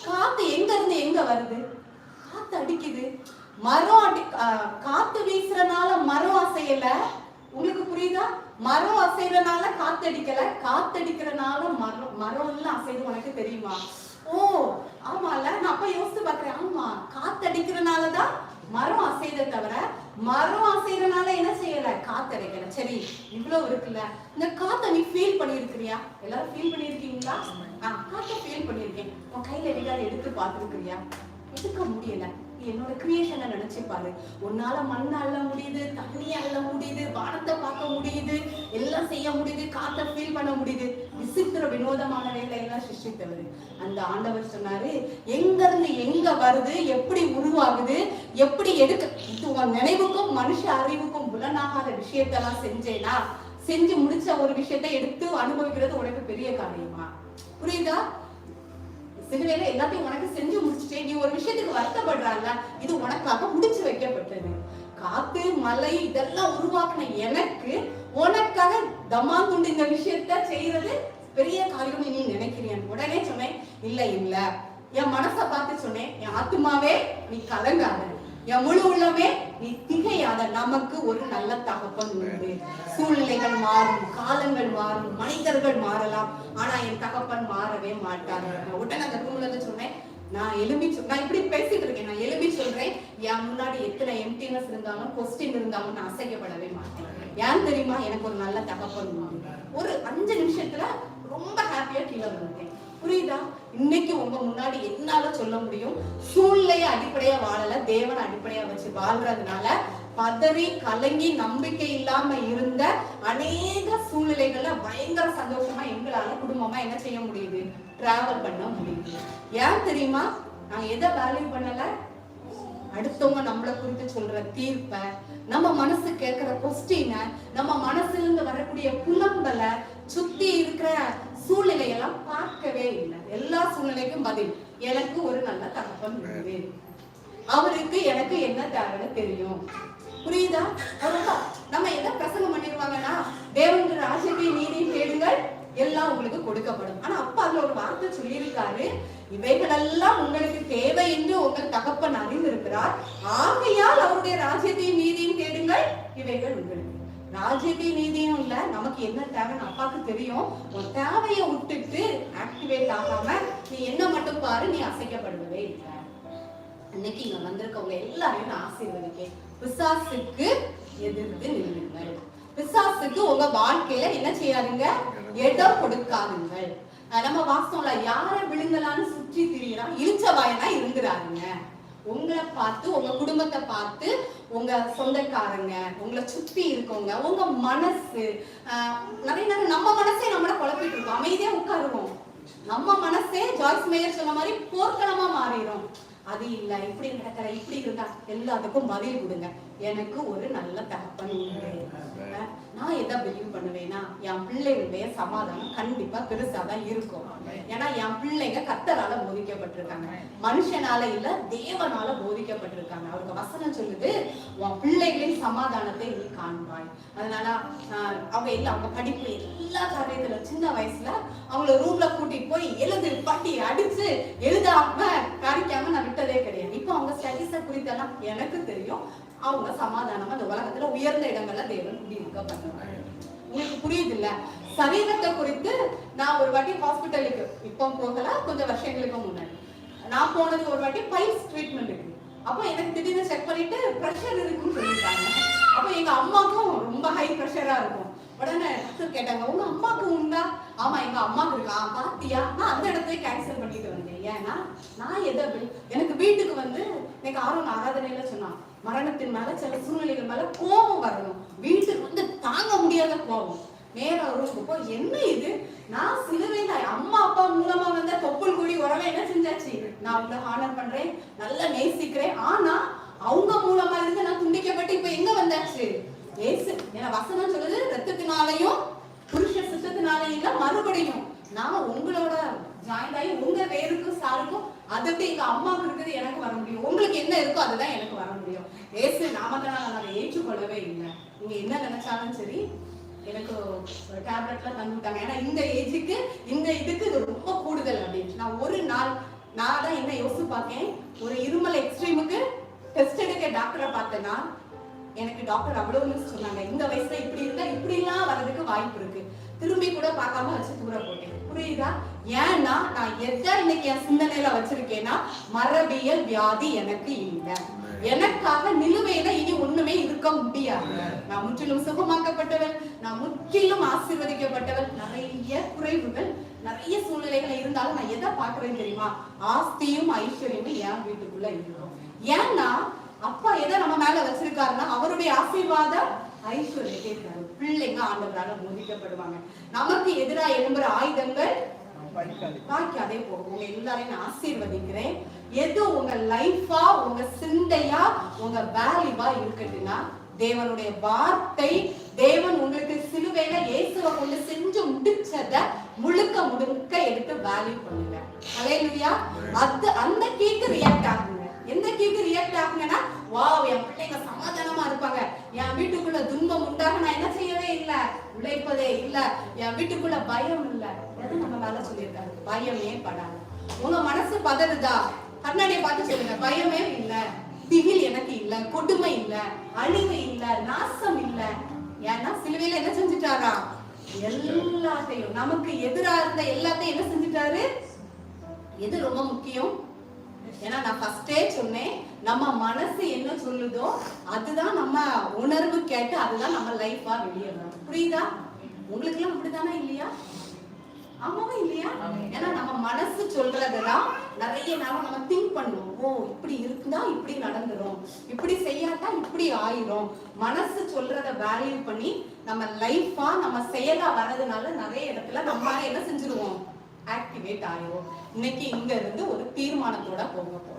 காத்து எங்க இருந்து எங்க வருது? காத்து அடிக்குது, மரம் காத்து வீசுறனால மரம் அசையல. உங்களுக்கு புரியுதா? மரம் அசைறனால காத்தடிக்கல, காத்தடிக்கிறனால மரம் எல்லாம் அசைது. உனக்கு தெரியுமா? ஓ ஆமால, நான் அப்ப யோசிச்சு பாக்குறேன். ஆமா, காத்தடிக்கிறனாலதான் மரம் அசைத தவிர மரம் அசைறனால என்ன செய்யல, காத்தடிக்கல. சரி, இவ்வளவு இருக்குல்ல, இந்த காத்த நீ ஃபீல் பண்ணிருக்கிறியா? எல்லாரும் ஃபீல் பண்ணிருக்கீங்களா? காத்த ஃபீல் பண்ணிருக்கேன். உன் கையில எதாவது எடுத்து பார்த்திருக்கிறியா? எடுக்க முடியல. என்னோட கிரியேஷனை நினைச்சு பாரு. உன்னால மண்ணை அள்ள முடியுது, தண்ணியை அள்ள முடியுது, வானத்தை பார்க்க முடியுது, எல்லாம் செய்ய முடியுது, காத்த ஃபீல் பண்ண முடியுது. விசித்திர வினோதமான வேலை எல்லாம் சிருஷ்டித்தவர் அந்த ஆண்டவர் சொன்னாரு, எங்க இருந்து எங்க வருது, எப்படி உருவாகுது, எப்படி எடுக்க, இது உன் நினைவுக்கும் மனுஷ அறிவுக்கும் புலனாகாத விஷயத்தெல்லாம் செஞ்சேனா, செஞ்சு முடிச்ச ஒரு விஷயத்தை எடுத்து அனுபவிக்கிறது உனக்கு பெரிய காரியமா? புரியுதா? சிறுவேளை எல்லாத்தையும் உனக்கு செஞ்சு முடிச்சுட்டே நீ ஒரு விஷயத்துக்கு வருத்தப்படுறாங்க, இது உனக்காக முடிச்சு வைக்கப்பட்டது. காத்து மலை இதெல்லாம் உருவாக்குன எனக்கு உனக்காக தமாந்துண்டு இந்த விஷயத்த செய்யறது பெரிய காரியம் நீ நினைக்கிறேன். உடனே சொன்னேன், இல்ல இல்ல, என் மனசை பார்த்து சொன்னேன், என் ஆத்மாவே நீ கலங்காத, என் முழு உள்ளமே நீ திகையாத, நமக்கு ஒரு நல்ல தகப்பன் உண்டு. சூழ்நிலைகள் மாறும், காலங்கள் மாறும், மனிதர்கள் மாறலாம், ஆனா என் தகப்பன் மாறவே மாட்டாரு. உடனே அந்த ரூம்ல இருந்து சொன்னேன், நான் இப்படி பேசிட்டு இருக்கேன், நான் எழுப்பி சொல்றேன், என் முன்னாடி எத்தனை எம்டினஸ் இருந்தாலும் கொஸ்டின் இருந்தாலும் நான் அசைக்கப்படவே மாட்டேன். ஏன் தெரியுமா? எனக்கு ஒரு நல்ல தகப்பன் உண்டு. ஒரு 5 நிமிஷத்துல ரொம்ப ஹாப்பியா கீழே வந்துட்டேன். புரியுதா? இன்னைக்கு உங்க முன்னாடி என்னால சொல்ல முடியும், சூழ்நிலைய அடிப்படையா வாழல, தேவன் அடிப்படையா வச்சு வாழ்றதுனால பதறி கலங்கி நம்பிக்கை இல்லாம இருந்த அநேக சூழ்நிலைகள்ல பயங்கர சந்தோஷமா எங்களால குடும்பமா என்ன செய்ய முடியுது, டிராவல் பண்ண முடியுது. ஏன் தெரியுமா? நாங்க எதை வேல்யூ பண்ணல? அடுத்தவங்க நம்மளை குறித்து சொல்ற தீர்ப்ப, நம்ம மனசு கேட்கிற கொஸ்டின, நம்ம மனசுல இருந்து வரக்கூடிய புலம்பலை, சுத்தி இருக்கிற சூழ்நிலையெல்லாம் பார்க்கவே இல்லை. எல்லா சூழ்நிலைக்கும் பதில், எனக்கு ஒரு நல்ல தகப்பன் உண்டு, அவருக்கு எனக்கு என்ன தேவைன்னு தெரியும். புரியுதா? நம்ம என்ன பிரசங்கம் பண்ணிருவாங்கன்னா, தேவன் ராஜ்யத்தை நீதியும் தேடுங்கள், எல்லாம் உங்களுக்கு கொடுக்கப்படும். ஆனா அப்பா அதுல ஒரு வார்த்தை சொல்லியிருக்காரு, இவைகளெல்லாம் உங்களுக்கு தேவை என்று உங்கள் தகப்பன் அறிந்திருக்கிறார், ஆகையால் அவருடைய ராஜ்யத்தையும் நீதியும் தேடுங்கள், இவைகள் உங்களுக்கு. ராஜ்யத்தையும் நீதியும் இல்ல, நமக்கு என்ன தேவைன்னு அப்பாவுக்கு தெரியும். உன் தேவையை விட்டுட்டு ஆக்டிவேட் ஆகாம நீ என்ன மட்டும் பாரு, நீ அசைக்கப்படுவதே இல்லை. இன்னைக்கு இங்க வந்திருக்கவங்க எல்லாரையும் நான் ஆசீர்வதிக்கேன். பிசாசுக்கு எதிர்த்து நில்லுங்கள். பிசாசுக்கு உங்க வாழ்க்கையில என்ன செய்யாதீங்க, இடம் கொடுக்காதுங்கள். நம்ம வாசம்ல யார விழுங்கலான்னு சுற்றி திரியிறான் இழிச்ச வாயனா இருந்துறாருங்க. உங்களை பார்த்து, உங்க குடும்பத்தை பார்த்து, உங்க சொந்தக்காரங்க, உங்களை சுத்தி இருக்கவங்க, உங்க மனசு, நிறைய நேரம் நம்ம மனசே நம்மள குழப்பிட்டு இருக்கோம். அமைதியா உட்காருவோம், நம்ம மனசே ஜாய்ஸ் மேயர் சொன்ன மாதிரி போர்க்களமா மாறிடும். அது இல்ல, இப்படி நடக்கிற, இப்படி இருந்தா எல்லாத்துக்கும் பதில் கொடுங்க. எனக்கு ஒரு நல்ல தகப்பன் உண்டு. நான் எதை பிலீவ் பண்ணுவேன்னா, என் பிள்ளைகளுடைய சமாதானம் கண்டிப்பா பெருசா தான் இருக்கும். ஏன்னா என் பிள்ளைங்க கர்த்தரால போதிக்கப்பட்டிருக்காங்க, மனுஷனால இல்ல தேவனால போதிக்கப்பட்டிருக்காங்க. அவருக்கு வசனம் சொல்லுது, உன் பிள்ளைகளின் சமாதானத்தை நீ காண்பாய். அதனால அவங்க இல்ல, அவங்க படிப்பு எல்லா காரியத்துல சின்ன வயசுல அவங்கள ரூம்ல கூட்டிட்டு போய் எழுது பட்டி அடிச்சு எழுதாம காரிக்காம நான் விட்டதே கிடையாது. இப்போ அவங்க ஸ்டடீஸ குறித்தெல்லாம் எனக்கு தெரியும். அவங்க சமாதானமா அந்த உலகத்துல உயர்ந்த இடங்கள்ல தேவன் குடியிருக்க பண்ணுவாங்க. உங்களுக்கு புரியுது இல்ல? சரீரத்தை குறித்து நான் ஒரு வாட்டி ஹாஸ்பிட்டலுக்கு இப்போ போகல, கொஞ்சம் வருஷங்களுக்கு முன்னாடி நான் போனது ஒரு வாட்டி பைல்ஸ் ட்ரீட்மெண்ட் இருக்கு. அப்போ எனக்கு திடீர்னு செக் பண்ணிட்டு பிரஷர் இருக்குன்னு சொல்லிட்டாங்க. அப்போ எங்க அம்மாக்கும் ரொம்ப ஹை பிரஷரா இருக்கும். உடனே டாக்டர் கேட்டாங்க, உங்க அம்மாக்கு உண்டா? ஆமா எங்க அம்மாக்கு இருக்கா. பாத்தியா, நான் அந்த இடத்துல கேன்சல் பண்ணிட்டு வந்தேன். ஏன்னா நான் எதை எனக்கு வீட்டுக்கு வந்து எனக்கு ஆராதனையில சொன்னான், மரணத்தின் மேல சில சூழ்நிலைகள் மேல கோபம் வரணும், வீட்டுக்கு வந்து தாங்க முடியாத கோபம். நேரம் ரூமுக்கு போ, என்ன இது, நான் சிலுவையில அம்மா அப்பா மூலமா வந்த தொப்புள் கூடி உறவை என்ன செஞ்சாச்சு, நான் அவங்கள ஹானர் பண்றேன், நல்லா நேசிக்கிறேன். ஆனா அவங்க மூலமா இருந்து நான் துண்டிக்கப்பட்டு இப்ப எங்க வந்தாச்சு, ஏசு என வசனம் சொல்லுது, ரத்தத்தினாலையும் புருஷ சுத்தத்தினாலையும் இல்ல, மறுபடியும் நான் உங்களோட ஜாயிண்ட் ஆகி உங்க வேருக்கும் சாருக்கும் அதுக்கு எங்க அம்மாவுக்கு இருக்குது எனக்கு வர முடியும், உங்களுக்கு என்ன இருக்கோ அதுதான் எனக்கு வர முடியும். ஏசு நாமத்தினால நான் அதை ஏற்றுக்கொள்ளவே இல்லை. நீங்க என்ன நினைச்சாலும் சரி, எனக்கு டேப்லெட்லாம் தந்துட்டாங்க. ஏன்னா இந்த ஏஜுக்கு இந்த இதுக்கு இது ரொம்ப கூடுதல் அப்படின்னு. நான் ஒரு நாள் நான் தான் என்ன யோசிச்சு பார்த்தேன், ஒரு இருமல் எக்ஸ்ட்ரீமுக்கு டெஸ்ட் எடுக்க டாக்டரை பார்த்தேன்னா எனக்கு டாக்டர் அவ்வளவு சொன்னாங்க, இந்த வயசுல இப்படி இருந்தா இப்படி எல்லாம் வர்றதுக்கு வாய்ப்பு இருக்கு. திரும்பி கூட பார்க்காம வச்சு தூர போட்டேன். புரியுதா? ஏன்னா நான் எதை இன்னைக்கு என் சிந்தனையில வச்சிருக்கேன்னா, மரபியல் வியாதி எனக்கு இல்லை, எனக்காக நிலுவையில இனி ஒண்ணுமே இருக்க முடியாது. நான் முற்றிலும் சுகமாக்கப்பட்டவள், நான் முற்றிலும் ஆசீர்வதிக்கப்பட்டவள். நிறைய குறைவுகள், நிறைய சூழ்நிலைகள் இருந்தாலும் நான் எதை பாக்குறேன் தெரியுமா, ஆஸ்தியும் ஐஸ்வர்யமும் என் வீட்டுக்குள்ள இருக்கும். ஏன்னா அப்பா எதை நம்ம மேல வச்சிருக்காருன்னா, அவருடைய ஆசீர்வாதம் ஐஸ்வர்யத்தை தரும். பிள்ளைங்க ஆண்டவரால மோதிக்கப்படுவாங்க. நமக்கு எதிராக எழும்புற ஆயுதங்கள் வாய்க்காதே போகும். உங்க எல்லாரையும் நான் ஆசீர்வதிக்கிறேன். எது உங்க லைஃபா, உங்க சிந்தையா, உங்க வேல்யூவா இருக்கட்டும்னா, தேவனுடைய வார்த்தை, தேவன் உங்களுக்கு சிலுவையில இயேசுவை கொண்டு செஞ்சு முடிச்சத முழுக்க முழுக்க எடுத்து வேல்யூ பண்ணுங்க. ஹல்லேலூயா. அது அந்த கீக்கு ரியாக்ட் ஆகுங்க. எந்த கீக்கு ரியாக்ட் ஆகுங்கன்னா, வாவ் என் பிள்ளைங்க சமாதானமா இருப்பாங்க, என் வீட்டுக்குள்ள துன்பம் உண்டாக நான் என்ன செய்யவே இல்லை, உழைப்பதே இல்ல, என் வீட்டுக்குள்ள பயம் இல்ல. எது நம்ம மேல சொல்லியிருக்காரு, பயமே படாது. உங்க மனசு பதறுதா, கண்ணாடியை பார்த்து சொல்லுங்க, பயமே இல்ல, திகில் எனக்கு இல்ல, கொடுமை இல்ல, அழிவு இல்ல, நாசம் இல்ல. ஏன்னா சிலுவையில என்ன செஞ்சுட்டாரா, எல்லாத்தையும் நமக்கு எதிரா இருந்த எல்லாத்தையும் என்ன செஞ்சுட்டாரு. எது ரொம்ப முக்கியம், ஏன்னா நான் ஃபர்ஸ்டே சொன்னேன், நம்ம மனசு என்ன சொல்லுதோ அதுதான் நம்ம உணர்வு கேட்டு அதுதான் நம்ம லைஃபா வெளியே வரும். புரியுதா? உங்களுக்கு எல்லாம் அப்படித்தானே இல்லையா? ஆமாவா இல்லையா? ஏன்னா நம்ம மனசு சொல்றதுதான் நிறைய நேரம் நம்ம திங்க் பண்ணுவோம். ஓ இப்படி இருக்குதா, இப்படி நடந்துரும், இப்படி செய்யாட்டா இப்படி ஆயிரும். மனசு சொல்றத வேல்யூ பண்ணி நம்ம லைஃபா நம்ம செயலா வர்றதுனால நிறைய இடத்துல நம்ம என்ன செஞ்சிருவோம், ஆக்டிவேட் ஆயிரும். இன்னைக்கு இங்க இருந்து ஒரு தீர்மானத்தோட போக போறோம்.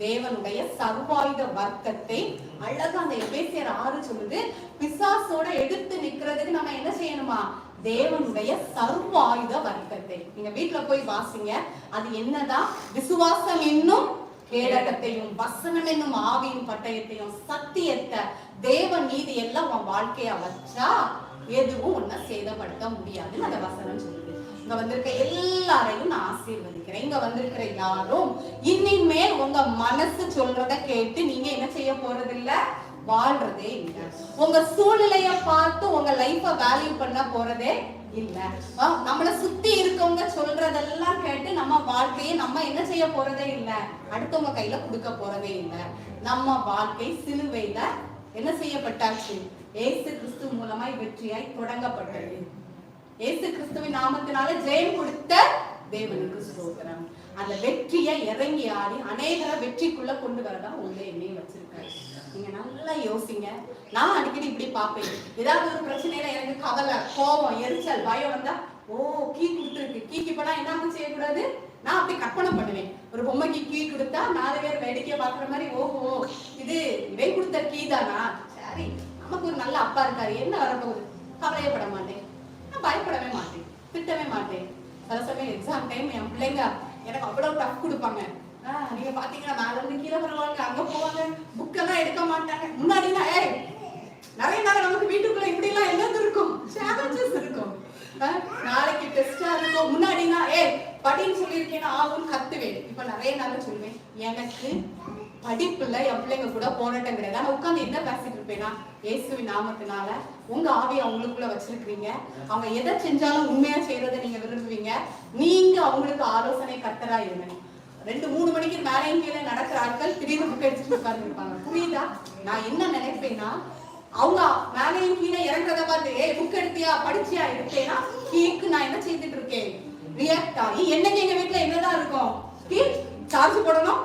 தேவனுடைய சர்வாயுத வர்க்கத்தை அழகா அந்த எபேசியர் 6 சொல்லுது, பிசாசோட எடுத்து நிக்கிறதுக்கு நம்ம என்ன செய்யணுமா, தேவனுடைய சர்வாயுத வர்க்கத்தை. நீங்க வீட்டுல போய் வாசிங்க. அது என்னதான், விசுவாசம் என்னும் கேடகத்தையும் வசனம் என்னும் ஆவியின் பட்டயத்தையும் சத்தியத்தை தேவ நீதி எல்லாம் உன் வாழ்க்கையா வச்சா எதுவும் உன்னை சேதப்படுத்த முடியாதுன்னு அந்த வசனம் சொல்லுது. இங்க வந்திருக்க எல்லாரையும் நான் ஆசீர்வதிக்கிறேன். இங்க வந்திருக்கிற யாரும் இனிமேல் உங்க மனசு சொல்றத கேட்டு நீங்க என்ன செய்ய போறது இல்ல, வாழ்றதே இல்ல. உங்க சூழ்நிலைய பார்த்து உங்க லைஃப வேல்யூ பண்ண போறதே இல்ல. நம்மள சுத்தி இருக்கவங்க சொல்றதெல்லாம் கேட்டு நம்ம வாழ்க்கையை நம்ம என்ன செய்ய போறதே இல்ல, அடுத்தவங்க கையில கொடுக்க போறதே இல்ல. நம்ம வாழ்க்கை சிலுவையில என்ன செய்யப்பட்டாச்சு, இயேசு கிறிஸ்து மூலமாய் வெற்றியாய் தொடங்கப்பட்டது. இயேசு கிறிஸ்துவின் நாமத்தினால ஜெயம் கொடுத்த தேவனுக்கு ஸ்தோத்திரம். அந்த வெற்றியை இறங்கி ஆடி அநேகரை வெற்றிக்குள்ள கொண்டு வரதான் உங்களை என்னையும் வச்சிருக்காரு. நீங்க நல்லா யோசிங்க. நான் அடிக்கடி இப்படி பாப்பேன், ஏதாவது ஒரு பிரச்சனையில எனக்கு கவலை, கோபம், எரிச்சல், பயம் வந்தா, ஓ கீ கொடுத்துருக்கு, கீக்கு போனா என்ன செய்யக்கூடாது, நான் அப்படி கற்பனை பண்ணுவேன். ஒரு பொம்மைக்கு கீ கொடுத்தா 4 பேர் வேடிக்கை பாக்குற மாதிரி, ஓஹோ இது இவை கொடுத்த கீ தானா, சரி நமக்கு ஒரு நல்ல அப்பா இருக்காரு, என்ன வரப்போகுது, கவலையப்பட மாட்டேன், நான் பயப்படவே மாட்டேன், திட்டவே மாட்டேன். சில சமயம் எக்ஸாம் டைம் என் பிள்ளைங்க எனக்கு அவ்வளவு டஃப் கொடுப்பாங்க. நீங்க பாத்தீங்கன்னா மேல இருந்து கீழே வருவாங்க, அங்க போவாங்க, புக்கெல்லாம் எடுக்க மாட்டாங்க. முன்னாடினா நிறைய நாள் நமக்கு வீட்டுக்குள்ள இப்படி எல்லாம் என்னது இருக்கும், சேலஞ்சஸ் இருக்கும். நாளைக்கு டெஸ்டா இருக்கும், முன்னாடினா படின்னு சொல்லியிருக்கேன்னா ஆகும் கத்துவேன். இப்ப நிறைய நாள் சொல்லுவேன், எனக்கு படிப்புல என் பிள்ளைங்க கூட போராட்டம் கிடையாது. ஆனா உட்காந்து என்ன பேசிட்டு இருப்பேன்னா, இயேசுவின் நாமத்தினால உங்க ஆவியை அவங்களுக்குள்ள வச்சிருக்கீங்க, அவங்க எதை செஞ்சாலும் உண்மையா செய்யறதை நீங்க விரும்புவீங்க, நீங்க அவங்களுக்கு ஆலோசனை கர்த்தரா இருங்க. 2-3 மணிக்கு மேலையும் கீழே நடக்கிற ஆட்கள் திடீர்னு புக் எடுத்துட்டு உட்கார்ந்து இருப்பாங்க. புரியுதா? நான் என்ன நினைப்பேன்னா, அவங்க மேலையும் கீழே இறங்குறத பார்த்து புக் எடுத்தியா படிச்சியா எடுத்தேன்னா கீக்கு நான் என்ன செய்துட்டு இருக்கேன், ரியாக்ட் ஆகி என்னைக்கு எங்க வீட்டுல என்னதான் இருக்கும், சார்ஜ் போடணும்.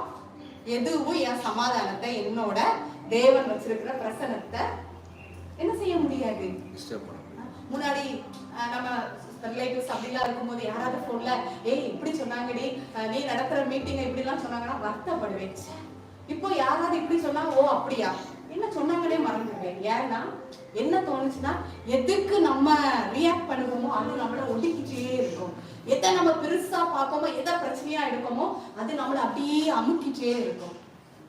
எதுவும் என் சமாதானத்தை, என்னோட தேவன் வச்சிருக்கிற பிரசனத்தை என்ன செய்ய முடியாது. முன்னாடி நம்ம ரிலேட்டிவ்ஸ் அப்படிலாம் இருக்கும்போது யாராவது போன்ல இப்படி சொன்னாங்கடி, நீ நடத்துற மீட்டிங் இப்படி எல்லாம் சொன்னாங்கன்னா வருத்தப்படுவேன். இப்போ யாராவது இப்படி சொன்னா, ஓ அப்படியா, என்ன சொன்னாங்களே மறந்துடுவேன். ஏன்னா என்ன தோணுச்சுன்னா, எதுக்கு நம்ம ரியாக்ட் பண்ணுவோமோ அது நம்மள ஒதுக்கிட்டே இருக்கும். எதை நம்ம பெருசா பார்க்கோமோ, எதை பிரச்சனையா எடுக்கோமோ அது நம்மள அப்படியே அமுக்கிட்டே இருக்கும்.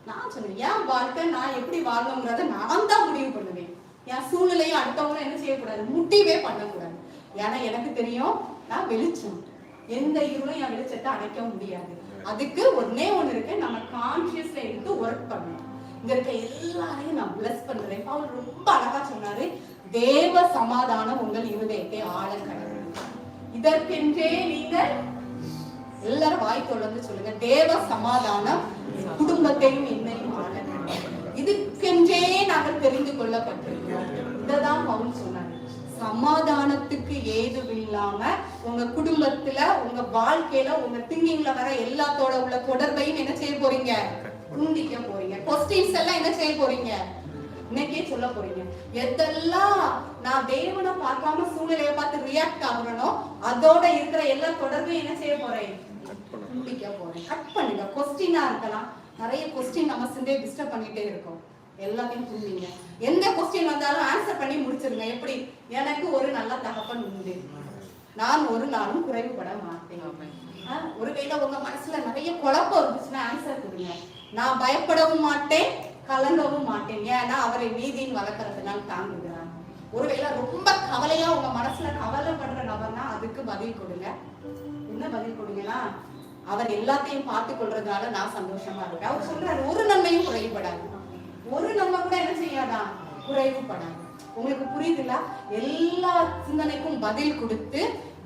நான் சொன்னேன், என் வாழ்க்கை நான் எப்படி வாழணுங்கிறத நான் தான் முடிவு பண்ணுவேன். என் சூழ்நிலையும் அடுத்தவங்களும் என்ன செய்யக்கூடாது, முடிவே பண்ணக்கூடாது. ஏன்னா எனக்கு தெரியும், நான் வெளிச்சம், எந்த இருளும் என் வெளிச்சத்தை அடைக்க முடியாது. அதுக்கு ஒன்னே ஒண்ணு இருக்கு, நம்ம கான்சியஸ்ல எடுத்து ஒர்க் பண்ணணும். இங்க இருக்க எல்லாரையும் நான் பிளஸ் பண்றேன். அவர் ரொம்ப அழகா சொன்னாரு, தேவ சமாதானம் உங்கள் இருதயத்தை ஆழ கடவுள். இதற்கென்றே நீங்கள் எல்லாரும் வாய் தொடர்ந்து சொல்லுங்க, தேவ சமாதானம் குடும்பத்தையும் என்னையும் ஆள கடவுள். இதுக்கென்றே நாங்கள் தெரிந்து கொள்ளப்பட்டிருக்கிறோம். இததான் பவுல் சொன்னாரு. சமாதானத்துக்கு ஏதுவில்லாம உங்க குடும்பத்துல, உங்க வாழ்க்கையில, உங்க திங்கிங்ல வர எல்லாத்தோட உள்ள தொடர்பையும் என்ன செய்ய போறீங்க, துண்டிக்க போறீங்க. கொஸ்டின்ஸ் எல்லாம் என்ன செய்ய போறீங்க, இன்னைக்கே சொல்ல போறீங்க. எதெல்லாம் நான் தேவனை பார்க்காம சூழ்நிலையை பார்த்து ரியாக்ட் ஆகுறனோ அதோட இருக்கிற எல்லா தொடர்பையும் என்ன செய்ய போறேன், துண்டிக்க போறேன். கட் பண்ணுங்க. கொஸ்டினா இருக்கலாம், நிறைய கொஸ்டின் நம்ம சிந்தையை டிஸ்டர்ப் பண்ணிட்டே இருக்கோம். எல்லாத்தையும் புரியுங்க. எந்த கொஸ்டின் வந்தாலும் ஆன்சர் பண்ணி முடிச்சிருங்க. எப்படி, எனக்கு ஒரு நல்ல தகப்பன் உண்டு, நான் ஒரு நாளும் குறைவுபட மாட்டேன். ஒருவேளை உங்க மனசுல நிறைய குழப்பம் இருந்துச்சுன்னா ஆன்சர் கொடுங்க. நான் பயப்படவும் மாட்டேன், கலங்கவும் மாட்டேன், ஏன்னா அவரை நீதியின் வளர்க்கறதுனால தாங்குகிறான். ஒருவேளை ரொம்ப கவலையா உங்க மனசுல கவலைப்படுற நபர்னா அதுக்கு பதில் கொடுங்க. என்ன பதில் கொடுங்கன்னா, அவர் எல்லாத்தையும் பார்த்து கொள்றதுனால நான் சந்தோஷமா இருக்கேன். அவர் சொல்றாரு, ஒரு நன்மையும் குறைவுபடாது, ஒரு நன்மை கூட என்ன செய்யாதான், குறைவுபடாது. உங்களுக்கு புரியுதுல்ல? எல்லா சிந்தனைக்கும் பதில் கொடுத்து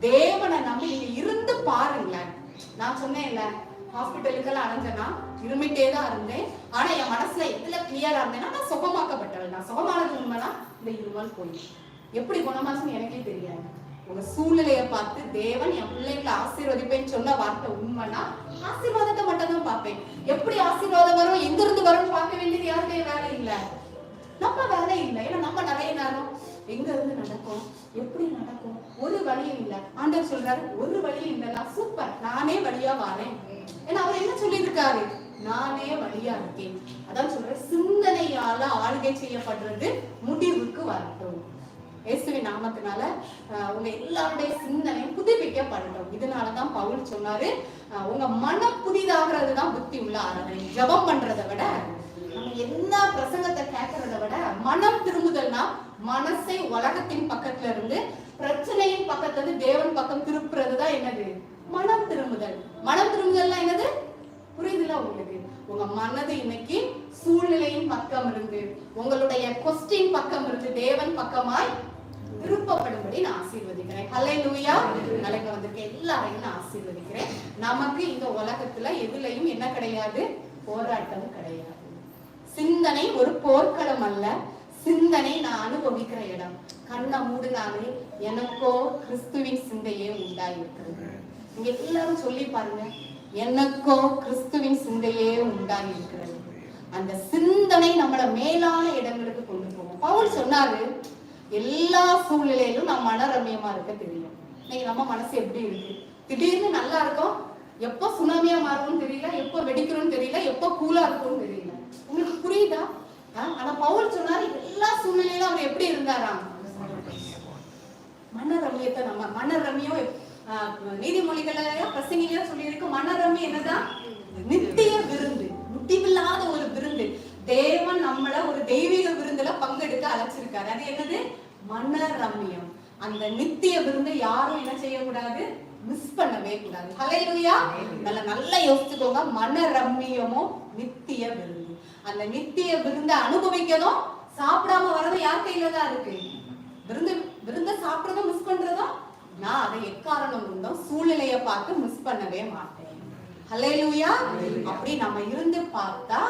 தேவனை நம்பி நீங்க இருந்து பாருங்களேன். நான் சொன்னேன்ல, ஹாஸ்பிட்டலுக்கெல்லாம் அலைஞ்சேன்னா இருமிட்டே தான் இருந்தேன். ஆனா என் மனசுல எதுல கிளியரா இருந்தேன்னா நான் சுகமாக்கப்பட்டவள். நான் சுகமானது உண்மைதான், இந்த இருமல் போய் எப்படி குணமாச்சுன்னு எனக்கே தெரியாது. உங்க சூழ்நிலையை பார்த்து தேவன் என் பிள்ளைங்களை ஆசீர்வதிப்பேன்னு சொன்ன வார்த்தை உண்மைனா ஆசீர்வாதத்தை மட்டும் தான் பார்ப்பேன். எப்படி ஆசீர்வாதம் வரும், எங்க இருந்து வரும் பார்க்க வேண்டியது யாருடைய வேலை இல்லை, நம்ம வேலை இல்லை. ஏன்னா நம்ம நிறைய நேரம் எங்க இருந்து நடக்கும், எப்படி நடக்கும், ஒரு வழியும் இல்லை. ஆண்டவர் சொல்றாரு ஒரு வழியும் இல்லைன்னா சூப்பர், நானே வழியா வாரேன். ஏன்னா அவர் என்ன சொல்லி இருக்காரு, நானே வழியா இருக்கேன். அதான் சொல்றேன், சிந்தனையால ஆளுகை செய்யப்படுறது முடிவுக்கு வரட்டும். இயேசுவின் நாமத்தினால உங்க எல்லாருடைய சிந்தனை புதுப்பிக்கப்படட்டும். இதனாலதான் பவுல் சொன்னாரு, உங்க மன புதிதாகிறது தான் புத்தி உள்ள ஆராதனை. ஜபம் பண்றதை விட, நம்ம என்ன பிரசங்கத்தை கேட்கறத விட மனம் திரும்புதல்னா மனசை உலகத்தின் பக்கத்துல இருந்து பிரச்சனையின் பக்கத்துல இருந்து தேவன் பக்கம் திருப்புறதுதான் என்னது மனம் திரும்புதல். மனம் திரும்புதல்னா என்னது புரியுதுல உங்களுக்கு? உங்க மனது இன்னைக்கு சூழ்நிலையின் பக்கம் இருந்து உங்களுடைய கொஸ்டின் பக்கம் இருந்து தேவன் பக்கமாய் திருப்பப்படும்படி நான் ஆசீர்வதிக்கிறேன். ஹல்லேலூயா. நாளைக்கு வந்திருக்க எல்லாரையும் நான் ஆசீர்வதிக்கிறேன். நமக்கு இந்த உலகத்துல எதுலையும் என்ன கிடையாது, போராட்டம் கிடையாது. சிந்தனை ஒரு போர்க்களம் அல்ல, சிந்தனை நான் அனுபவிக்கிற இடம். கண்ணை மூடினாலே எனக்கோ கிறிஸ்துவின் சிந்தையே உண்டாயிருக்கிறது. நீங்க எல்லாரும் சொல்லி பாருங்க, எனக்கோ கிறிஸ்துவின் சிந்தையே உண்டாயிருக்கிறது. அந்த சிந்தனை நம்மள மேலான இடங்களுக்கு கொண்டு போகும். பவுல் சொன்னாரு, எல்லா சூழ்நிலையிலும் நம்ம மனரம்யமா இருக்க தெரியும். இன்னைக்கு நம்ம மனசு எப்படி இருக்கு, திடீர்னு நல்லா இருக்கும், எப்ப சுனாமியா மாறும்னு தெரியல, எப்ப வெடிக்கிறோம்னு தெரியல, எப்ப கூலா இருக்கும்னு தெரியல. உங்களுக்கு புரியுதா? ஆனா பவுல் சொன்னாரு, எல்லா சூழ்நிலையிலும் அவர் எப்படி இருந்தாராம், மனரம்யத்தை. நம்ம மனரம்யம் நீதிமொழிகளை பிரசங்கில சொல்லி இருக்கு. மனரம்யம் என்னதான், நித்திய விருந்து, முடிவில்லாத ஒரு விருந்து. தேவன் நம்மள ஒரு தெய்வீக விருந்துல பங்கெடுக்க அழைச்சிருக்காரு. அது என்னது, மனரம்யம். அந்த நித்திய விருந்தை யாரும் என்ன செய்யக்கூடாது, மிஸ் பண்ணவே கூடாது. ஹல்லேலூயா. நல்லா யோசிச்சுக்கோங்க, மனரம்யமோ நித்திய விருந்து. அந்த நித்திய விருந்தை அனுபவிக்கணும். சாப்பிடாம வர்றது யார் கையில தான் இருக்கு. விருந்த சாப்பிடுறதும் மிஸ் பண்றதும் நான் அதை எக்காரணம் இருந்தோம் சூழ்நிலையை பார்த்து மிஸ் பண்ணவே மாட்டேன். ஹல்லேலூயா. அப்படி நம்ம இருந்து பார்த்தா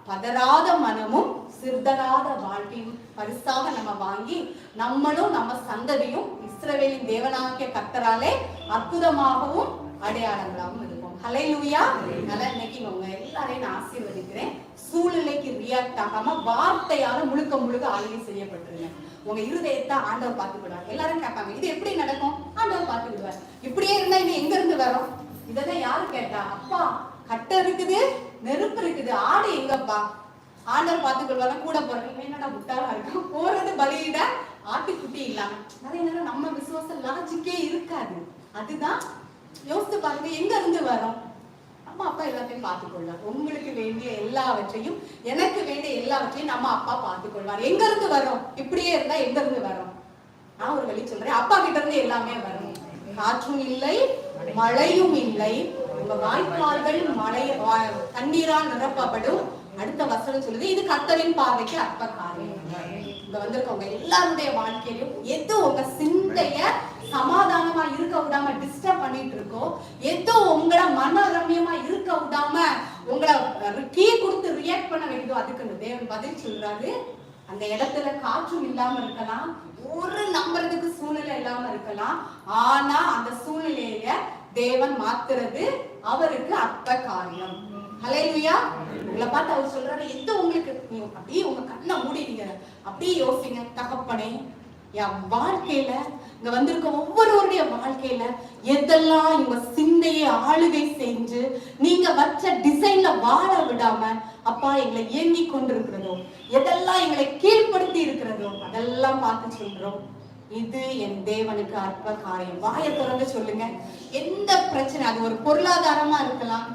பதறாத மனமும் சிறுதராத வாழ்க்கையும் பரிசாக நம்ம வாங்கி நம்மளும் நம்ம சந்ததியும் இஸ்ரவேலின் தேவனாகிய கர்த்தராலே அற்புதமாகவும் அடையாளங்களாகவும் இருக்கும். ஹல்லேலூயா. அதனால இன்னைக்கு உங்க எல்லாரையும் நான் ஆசீர்வதிக்கிறேன். சூழ்நிலைக்கு ரியாக்ட் ஆகாம வார்த்தையால முழுக்க முழுக்க ஆளுகை செய்யப்பட்டிருங்க. உங்க இருதயத்தை ஆண்டவர் பார்த்து விடுவார். எல்லாரும் கேட்பாங்க, இது எப்படி நடக்கும்? ஆண்டவர் பார்த்து விடுவார். இப்படியே இருந்தா இது எங்க இருந்து வரும்? இதெல்லாம் யாரு கேட்டா, அப்பா கட்டை இருக்குது, நெருப்பு இருக்குது, ஆடு எங்கப்பா? ஆண்டவர் பார்த்துக்கொள்வாங்க. கூட போறேன், என்னடா முட்டாளா இருக்கும், போறது பலியிட ஆட்டுக்குட்டி இல்லாம. நிறைய நேரம் நம்ம விசுவாசம் லாஜிக்கே இருக்காது. அதுதான் யோசித்து பாருங்க, எங்க இருந்து வரும்? நம்ம அப்பா எல்லாத்தையும் பார்த்துக்கொள்வார். உங்களுக்கு வேண்டிய எல்லாவற்றையும், எனக்கு வேண்டிய எல்லாவற்றையும் நம்ம அப்பா பார்த்துக்கொள்வார். எங்க இருந்து வரும்? இப்படியே இருந்தா எங்க இருந்து வரும்? நான் ஒரு வழி சொல்றேன், அப்பா கிட்ட இருந்து எல்லாமே வரும். காற்றும் இல்லை, மழையும் இல்லை, உங்க வாய்க்கால்கள் மழை தண்ணீரால் நிரப்பப்படும். அடுத்த வசனம் சொல்லுது, இது கர்த்தரின் பார்வைக்கு அற்ப காரியம். இங்க வந்திருக்கவங்க எல்லாருடைய வாழ்க்கையிலும் எது உங்க சிந்தைய சமாதானமா இருக்க விடாம டிஸ்டர்ப் பண்ணிட்டு இருக்கோ, எதோ உங்களை மன ரம்யமா இருக்க விடாம உங்களை கீ கொடுத்து ரியாக்ட் பண்ண வேண்டியதோ, அதுக்கு இந்த தேவன் பதில் சொல்றாரு. அந்த இடத்துல காற்றும் இல்லாம இருக்கலாம், ஒரு நம்புறதுக்கு சூழ்நிலை இல்லாம இருக்கலாம், ஆனா அந்த சூழ்நிலையில தேவன் மாத்துறது அவருக்கு அற்ப காரியம். ஹல்லேலூயா. உங்களை பார்த்து அவர் சொல்றாரு, எது உங்களுக்கு, அப்படியே உங்க கண்ணை மூடிடுங்க, அப்படியே யோசிங்க, தகப்பனே என் வாழ்க்கையில, இங்க வந்திருக்க ஒவ்வொருவருடைய வாழ்க்கையில எதெல்லாம் உங்க சிந்தையை ஆளுகை செஞ்சு நீங்க வச்ச டிசைன்ல வாழ விடாம அப்பா எங்களை இயங்கி கொண்டிருக்கிறதோ, எதெல்லாம் எங்களை கீழ்படுத்தி இருக்கிறதோ, அதெல்லாம் பார்த்து சொல்றோம், இது என் தேவனுக்கு அற்ப காரியம். வாயை திறந்து சொல்லுங்க. எந்த பிரச்சனை, அது ஒரு பொருளாதாரமா இருக்கலாம்,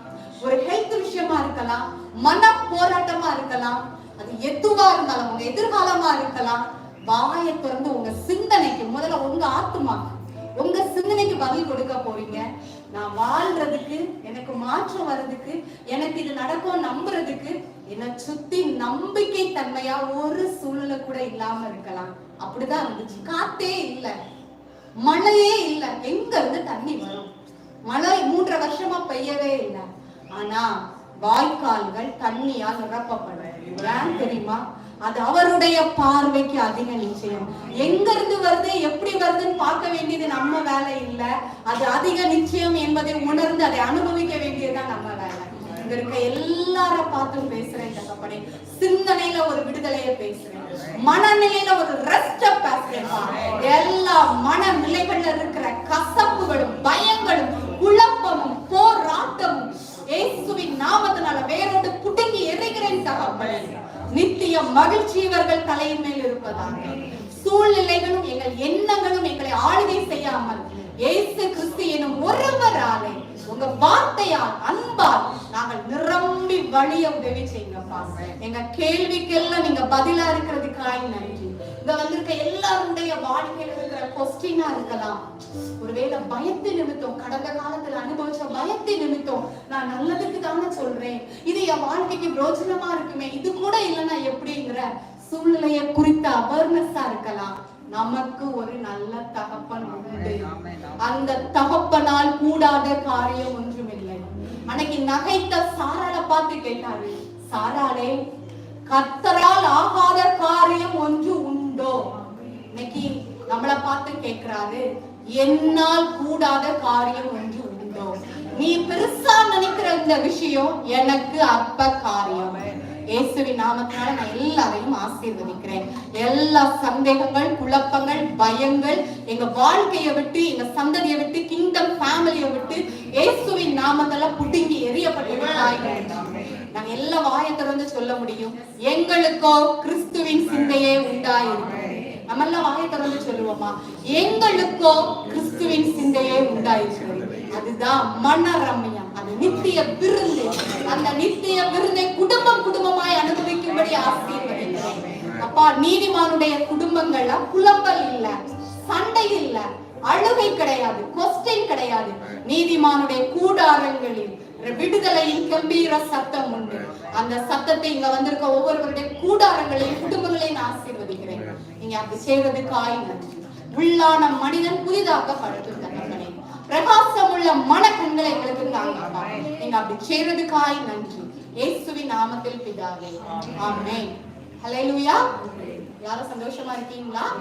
ஒரு ஹெல்த் விஷயமா இருக்கலாம், மன போராட்டமா இருக்கலாம், அது எதுவா இருந்தாலும், உங்க எதிர்காலமா இருக்கலாம், வாயை திறந்து உங்க சிந்தனைக்கு, முதல்ல உங்க ஆத்மாக்கு, உங்க சிந்தனைக்கு பதில் கொடுக்க போறீங்க. நான் வாழ்றதுக்கு, எனக்கு மாற்றம் வர்றதுக்கு, எனக்கு இது நடக்கும் நம்புறதுக்கு, என்னை சுத்தி நம்பிக்கை தன்மையா ஒரு சூழ்நிலை கூட இல்லாம இருக்கலாம். அப்படிதான் இருந்துச்சு. காத்தே இல்ல, மழையே இல்ல, எங்க இருந்து தண்ணி வரும்? மழை 3 வருஷமா பெய்யவே இல்லை. ஆனா வாய்க்கால்கள் தண்ணியால் நிரப்பப்படும். ஏன் தெரியுமா? அது அவருடைய பார்வைக்கு அதிக நிச்சயம். எங்க இருந்து வருது, எப்படி வருதுன்னு பார்க்க வேண்டியது நம்ம வேலை இல்ல. அது அதிக நிச்சயம் என்பதை உணர்ந்து அதை அனுபவிக்க வேண்டியதுதான் நம்ம வேலை. இங்க இருக்க எல்லார பார்த்தும் பேசுறேன் தகப்பனே. சிந்தனையில ஒரு விடுதலையை பேசுறேன், மனநிலையில ஒரு ரெஸ்ட் பேசுறேன். எல்லா மனநிலைகள்ல இருக்கிற கசப்புகளும் பயங்களும் குழப்பமும் போராட்டமும் இயேசுவின் நாமத்தினால வேரோடு புடுங்கி எறிகிறேன் தகப்பனே. நித்திய மகிழ்ச்சி இவர்கள் தலையின் மேல் இருப்பதாக. சூழ்நிலைகளும் எங்கள் எண்ணங்களும் எங்களை ஆளுகை செய்யாமல் இயேசு கிறிஸ்து எனும் ஒருவராலே உங்க வார்த்தையால் அன்பால் நாங்கள் நிரம்பி வழிய உதவி செய்யுங்கப்பா. எங்க கேள்விக்கெல்லாம் நீங்க பதிலா இருக்கிறதுக்காக நன்றி. இங்க வந்திருக்க எல்லாருடைய வாழ்க்கையில இருக்கிற கொஸ்டினா இருக்கலாம். ஒருவேளை பயத்தை நிமித்தம், கடந்த காலத்துல அனுபவிச்ச பயத்தை நிமித்தம், நான் நல்லதுக்கு தானே சொல்றேன், இது என் வாழ்க்கைக்கு பிரோஜனமா இருக்குமே, இது கூட இல்லைன்னா எப்படிங்கிற சூழ்நிலைய குறித்த அவேர்னஸா இருக்கலாம். நமக்கு ஒரு நல்ல தகப்பன் உண்டு. அந்த தகப்பனால் கூடாத காரியம் ஒன்றும் இல்லை. அன்னைக்கு நகைத்த சாராளை பார்த்து கேட்டாரு, சாராளே கர்த்தரால் ஆகாத காரியம் ஒன்று உண்டோ? இன்னைக்கு நம்மளை பார்த்து கேட்கிறாரு, என்னால் கூடாத காரியம் ஒன்று உண்டோ? நீ பெருசா நினைக்கிற இந்த விஷயம் எனக்கு அற்ப காரியம். இயேசுவின் நாமத்தினால நான் எல்லாரையும் ஆசீர்வதிக்கிறேன். எல்லா சந்தேகங்கள், குழப்பங்கள், பயங்கள் எங்க வாழ்க்கையை விட்டு, எங்க சந்ததியை விட்டு, கிங்டம் ஃபேமிலியை விட்டு இயேசுவின் நாமத்தால புடுங்கி எறியப்பட்டிருக்கிறாய். நாங்க எல்லா வாயை திறந்து சொல்ல முடியும், எங்களுக்கோ கிறிஸ்துவின் சிந்தையே உண்டாயிருக்கும். நம்ம எல்லாம் வாயை திறந்து சொல்லுவோமா, எங்களுக்கோ கிறிஸ்துவின் சிந்தையே உண்டாயிருக்கிறது. அதுதான் மனரம்யம், அது நித்திய விருந்து. அந்த நித்திய விருந்தை குடும்பம் குடும்பமாய் அனுபவிக்கும்படி ஆசீர்வதிக்கிறேன் அப்பா. நீதிமானுடைய குடும்பங்கள்ல புலம்பல் இல்ல, சண்டை இல்ல, அழுகை கிடையாது, கொஸ்டின் கிடையாது. நீதிமானுடைய கூடாரங்களில் விடுதலையின் கம்பீர சத்தம் உண்டு. அந்த சத்தத்தை இங்க வந்திருக்க ஒவ்வொருவருடைய கூடாரங்களையும் குடும்பங்களையும் ஆசீர்வதிக்கிறேன். நீங்க அப்படி செய்வதற்காய் நன்றி. உள்ளான மனிதன் புதிதாக்கப்படட்டும் தகப்பனே. பிரகாசம் உள்ள மனக்கண்களை எங்களுக்கு தாங்கப்பா. நீங்க அப்படி செய்வதற்காய் நன்றி. இயேசுவின் நாமத்தில் பிதாவே, ஆமென். ஹல்லேலூயா. யாரும் சந்தோஷமா இருக்கீங்களா?